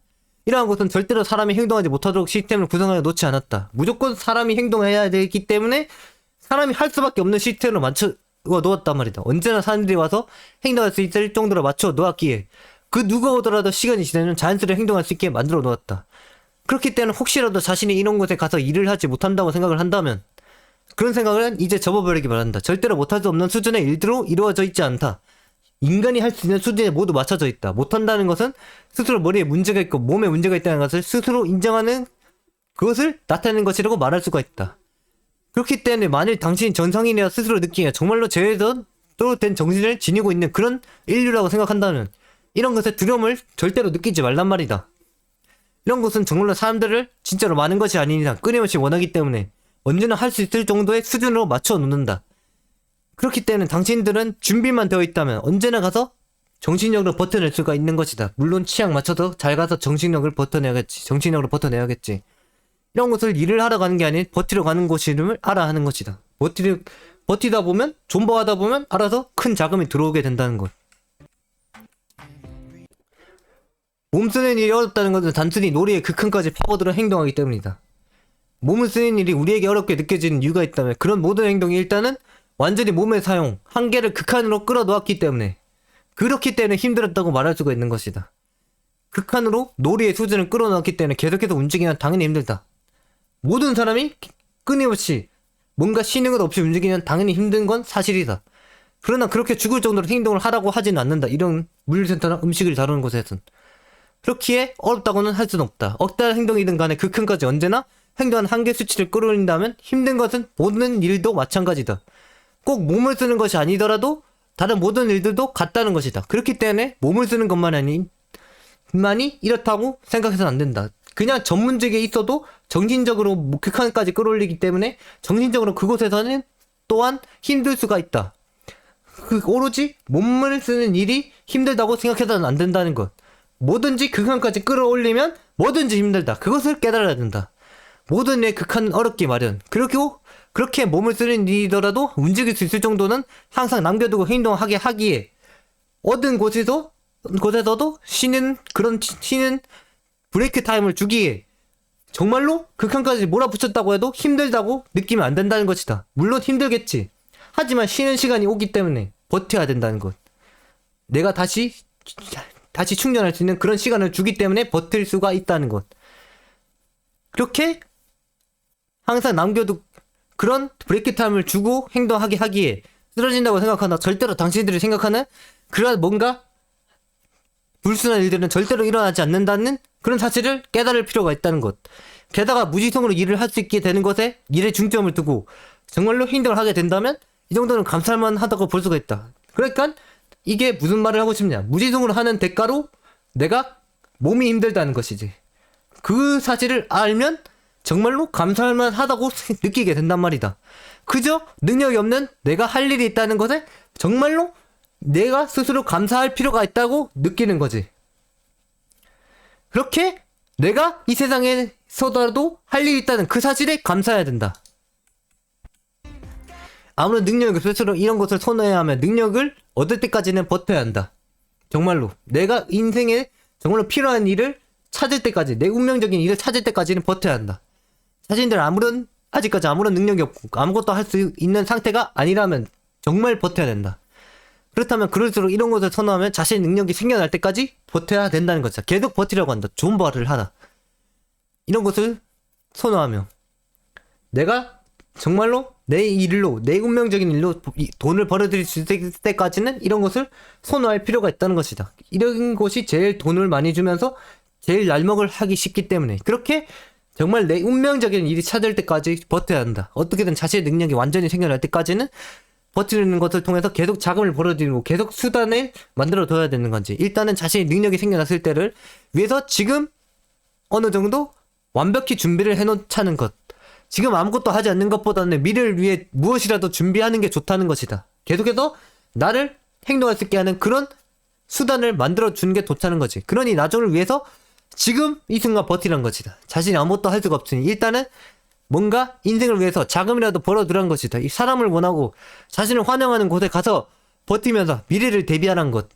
이러한 것은 절대로 사람이 행동하지 못하도록 시스템을 구성하여 놓지 않았다. 무조건 사람이 행동해야 되기 때문에 사람이 할 수밖에 없는 시스템으로 맞춰 놓았단 말이다. 언제나 사람들이 와서 행동할 수 있을 정도로 맞춰 놓았기에 그 누가 오더라도 시간이 지나면 자연스레 행동할 수 있게 만들어 놓았다. 그렇기 때문에 혹시라도 자신이 이런 곳에 가서 일을 하지 못한다고 생각을 한다면 그런 생각은 이제 접어버리기 바란다. 절대로 못할 수 없는 수준의 일들로 이루어져 있지 않다. 인간이 할 수 있는 수준에 모두 맞춰져 있다. 못한다는 것은 스스로 머리에 문제가 있고 몸에 문제가 있다는 것을 스스로 인정하는 그것을 나타내는 것이라고 말할 수가 있다. 그렇기 때문에 만일 당신이 정상인이라 스스로 느끼기에 정말로 제대로 된 정신을 지니고 있는 그런 인류라고 생각한다면 이런 것에 두려움을 절대로 느끼지 말란 말이다. 이런 것은 정말로 사람들을 진짜로 많은 것이 아닌 이상 끊임없이 원하기 때문에 언제나 할 수 있을 정도의 수준으로 맞춰 놓는다. 그렇기 때문에 당신들은 준비만 되어 있다면 언제나 가서 정신력으로 버텨낼 수가 있는 것이다. 물론 취향 맞춰서 잘 가서 정신력을 버텨내야겠지. 정신력으로 버텨내야겠지. 이런 것을 일을 하러 가는 게 아닌 버티러 가는 곳임을 알아 하는 것이다. 버티다 보면 존버하다 보면 알아서 큰 자금이 들어오게 된다는 것. 몸 쓰는 일이 어렵다는 것은 단순히 놀이의 극한까지 파고들어 행동하기 때문이다. 몸을 쓰는 일이 우리에게 어렵게 느껴지는 이유가 있다면 그런 모든 행동이 일단은 완전히 몸의 사용, 한계를 극한으로 끌어놓았기 때문에 그렇기 때문에 힘들었다고 말할 수가 있는 것이다. 극한으로 놀이의 수준을 끌어놓았기 때문에 계속해서 움직이면 당연히 힘들다. 모든 사람이 끊임없이 뭔가 쉬는 것 없이 움직이면 당연히 힘든 건 사실이다. 그러나 그렇게 죽을 정도로 행동을 하라고 하지는 않는다. 이런 물류센터나 음식을 다루는 곳에선. 그렇기에 어렵다고는 할 수는 없다. 억다른 행동이든 간에 극한까지 언제나 행동한 한계 수치를 끌어올린다면 힘든 것은 모든 일도 마찬가지다. 꼭 몸을 쓰는 것이 아니더라도 다른 모든 일들도 같다는 것이다. 그렇기 때문에 몸을 쓰는 것만이 이렇다고 생각해서는 안 된다. 그냥 전문직에 있어도 정신적으로 극한까지 끌어올리기 때문에 정신적으로 그곳에서는 또한 힘들 수가 있다. 오로지 몸을 쓰는 일이 힘들다고 생각해서는 안 된다는 것. 뭐든지 극한까지 끌어올리면 뭐든지 힘들다. 그것을 깨달아야 된다. 모든 일의 극한은 어렵기 마련. 그렇게 몸을 쓰는 일이더라도 움직일 수 있을 정도는 항상 남겨두고 행동하게 하기에 얻은 곳에서도 쉬는 브레이크 타임을 주기에 정말로 극한까지 몰아붙였다고 해도 힘들다고 느끼면 안 된다는 것이다. 물론 힘들겠지. 하지만 쉬는 시간이 오기 때문에 버텨야 된다는 것. 내가 다시 충전할 수 있는 그런 시간을 주기 때문에 버틸 수가 있다는 것. 그렇게 항상 남겨두 그런 브레이크 타임을 주고 행동하게 하기에 쓰러진다고 생각하나 절대로 당신들이 생각하는 그런 뭔가 불순한 일들은 절대로 일어나지 않는다는 그런 사실을 깨달을 필요가 있다는 것. 게다가 무지성으로 일을 할 수 있게 되는 것에 일에 중점을 두고 정말로 행동을 하게 된다면 이 정도는 감사할만 하다고 볼 수가 있다. 그러니까 이게 무슨 말을 하고 싶냐. 무지성으로 하는 대가로 내가 몸이 힘들다는 것이지. 그 사실을 알면 정말로 감사할만 하다고 느끼게 된단 말이다. 그저 능력이 없는 내가 할 일이 있다는 것에 정말로 내가 스스로 감사할 필요가 있다고 느끼는 거지. 그렇게 내가 이 세상에서라도 할 일이 있다는 그 사실에 감사해야 된다. 아무런 능력이 없을수록 이런 것을 선호해야 하며 능력을 얻을 때까지는 버텨야 한다. 정말로 내가 인생에 정말로 필요한 일을 찾을 때까지, 내 운명적인 일을 찾을 때까지는 버텨야 한다. 자신들 아직까지 아무런 능력이 없고 아무것도 할 수 있는 상태가 아니라면 정말 버텨야 된다. 그렇다면 그럴수록 이런 것을 선호하면 자신의 능력이 생겨날 때까지 버텨야 된다는 거죠. 계속 버티려고 한다. 존버를 하다. 이런 것을 선호하며 내가 정말로 내 일로, 내 운명적인 일로 돈을 벌어들일 수 있을 때까지는 이런 것을 선호할 필요가 있다는 것이다. 이런 것이 제일 돈을 많이 주면서 제일 날먹을 하기 쉽기 때문에 그렇게 정말 내 운명적인 일이 찾을 때까지 버텨야 한다. 어떻게든 자신의 능력이 완전히 생겨날 때까지는 버티는 것을 통해서 계속 자금을 벌어들이고 계속 수단을 만들어 둬야 되는 건지. 일단은 자신의 능력이 생겨났을 때를 위해서 지금 어느 정도 완벽히 준비를 해놓자는 것. 지금 아무것도 하지 않는 것보다는 미래를 위해 무엇이라도 준비하는 게 좋다는 것이다. 계속해서 나를 행동할 수 있게 하는 그런 수단을 만들어 주는 게 좋다는 거지. 그러니 나중을 위해서 지금 이 순간 버티는 것이다. 자신이 아무것도 할 수가 없으니 일단은 뭔가 인생을 위해서 자금이라도 벌어두라는 것이다. 이 사람을 원하고 자신을 환영하는 곳에 가서 버티면서 미래를 대비하라는 것.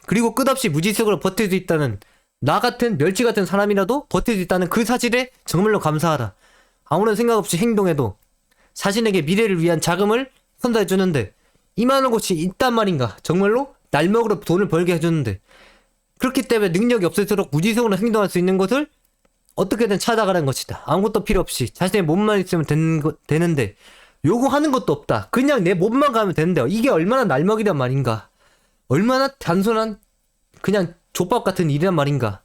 그리고 끝없이 무지성으로 버틸 수 있다는 나 같은 멸치 같은 사람이라도 버틸 수 있다는 그 사실에 정말로 감사하라. 아무런 생각 없이 행동해도 자신에게 미래를 위한 자금을 선사해 주는데 이만한 곳이 있단 말인가. 정말로 날먹으로 돈을 벌게 해주는데 그렇기 때문에 능력이 없을수록 무지성으로 행동할 수 있는 것을 어떻게든 찾아가는 것이다. 아무것도 필요 없이 자신의 몸만 있으면 되는데 요구하는 것도 없다. 그냥 내 몸만 가면 되는데 이게 얼마나 날먹이란 말인가. 얼마나 단순한 그냥 족밥 같은 일이란 말인가.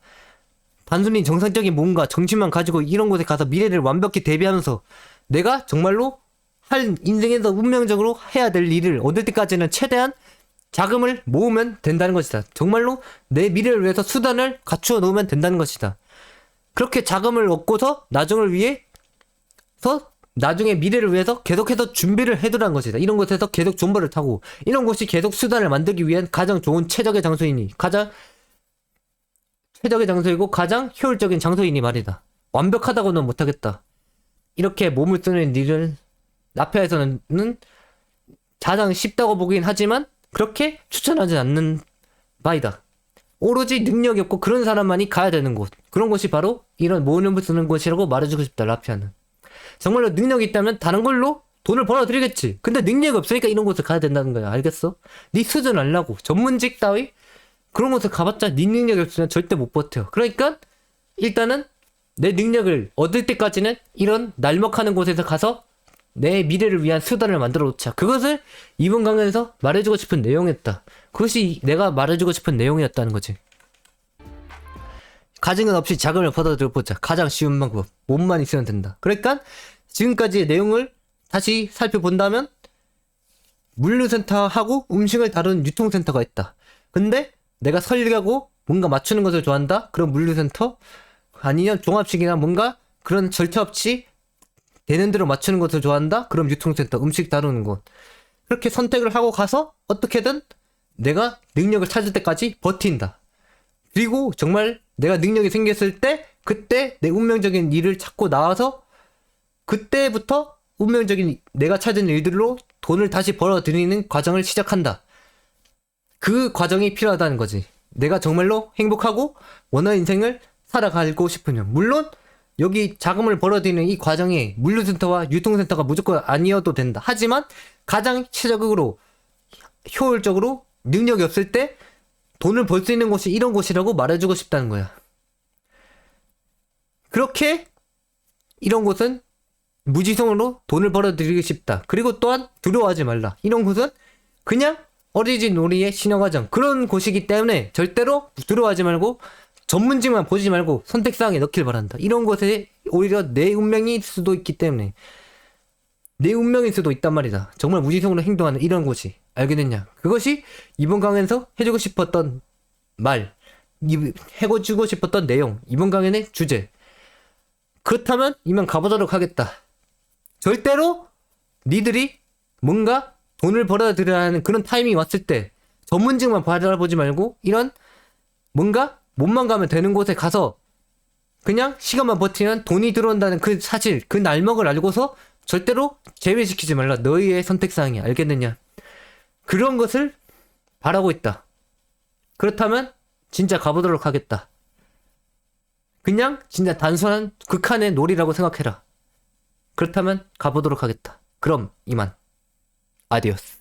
단순히 정상적인 몸과 정신만 가지고 이런 곳에 가서 미래를 완벽히 대비하면서 내가 정말로 할 인생에서 운명적으로 해야 될 일을 얻을 때까지는 최대한 자금을 모으면 된다는 것이다. 정말로 내 미래를 위해서 수단을 갖추어 놓으면 된다는 것이다. 그렇게 자금을 얻고서 나중을 위해서 나중에 미래를 위해서 계속해서 준비를 해두라는 것이다. 이런 곳에서 계속 존버를 타고 이런 곳이 계속 수단을 만들기 위한 가장 좋은 최적의 장소이니 가장 최적의 장소이고 가장 효율적인 장소이니 말이다. 완벽하다고는 못하겠다. 이렇게 몸을 쓰는 일을 나페에서는 가장 쉽다고 보긴 하지만 그렇게 추천하지 않는 바이다. 오로지 능력이 없고 그런 사람만이 가야 되는 곳. 그런 곳이 바로 이런 모험을 쓰는 곳이라고 말해주고 싶다. 라피아는. 정말로 능력이 있다면 다른 걸로 돈을 벌어들이겠지. 근데 능력이 없으니까 이런 곳을 가야 된다는 거야. 알겠어? 네 수준 알라고. 전문직 따위 그런 곳을 가봤자 네 능력이 없으면 절대 못 버텨. 그러니까 일단은 내 능력을 얻을 때까지는 이런 날먹하는 곳에서 가서 내 미래를 위한 수단을 만들어 놓자. 그것을 이번 강연에서 말해주고 싶은 내용이었다. 그것이 내가 말해주고 싶은 내용이었다는 거지. 가증은 없이 자금을 벌어들여보자. 가장 쉬운 방법. 몸만 있으면 된다. 그러니까 지금까지의 내용을 다시 살펴본다면 물류센터하고 음식을 다루는 유통센터가 있다. 근데 내가 설계하고 뭔가 맞추는 것을 좋아한다? 그럼 물류센터? 아니면 종합식이나 뭔가 그런 절차 없이 되는 대로 맞추는 것을 좋아한다? 그럼 유통센터, 음식 다루는 곳. 그렇게 선택을 하고 가서 어떻게든 내가 능력을 찾을 때까지 버틴다. 그리고 정말 내가 능력이 생겼을 때 그때 내 운명적인 일을 찾고 나와서 그때부터 운명적인 내가 찾은 일들로 돈을 다시 벌어들이는 과정을 시작한다. 그 과정이 필요하다는 거지. 내가 정말로 행복하고 원하는 인생을 살아가고 싶으면. 물론 여기 자금을 벌어들이는 이 과정에 물류센터와 유통센터가 무조건 아니어도 된다. 하지만 가장 최적으로 효율적으로 능력이 없을 때 돈을 벌 수 있는 곳이 이런 곳이라고 말해주고 싶다는 거야. 그렇게 이런 곳은 무지성으로 돈을 벌어들이기 쉽다. 그리고 또한 두려워하지 말라. 이런 곳은 그냥 어리진 놀이의 신화과정 그런 곳이기 때문에 절대로 들어가지 말고 전문직만 보지 말고 선택사항에 넣길 바란다. 이런 곳에 오히려 내 운명일 수도 있기 때문에 내 운명일 수도 있단 말이다. 정말 무지성으로 행동하는 이런 곳이 알겠느냐? 그것이 이번 강연에서 해주고 싶었던 말, 해주고 싶었던 내용, 이번 강연의 주제. 그렇다면 이만 가보도록 하겠다. 절대로 니들이 뭔가 돈을 벌어들여야 하는 그런 타이밍이 왔을 때 전문직만 바라보지 말고 이런 뭔가 몸만 가면 되는 곳에 가서 그냥 시간만 버티면 돈이 들어온다는 그 사실, 그 날먹을 알고서 절대로 제외시키지 말라. 너희의 선택사항이 알겠느냐? 그런 것을 바라고 있다. 그렇다면 진짜 가보도록 하겠다. 그냥 진짜 단순한 극한의 놀이라고 생각해라. 그렇다면 가보도록 하겠다. 그럼 이만. 아디오스.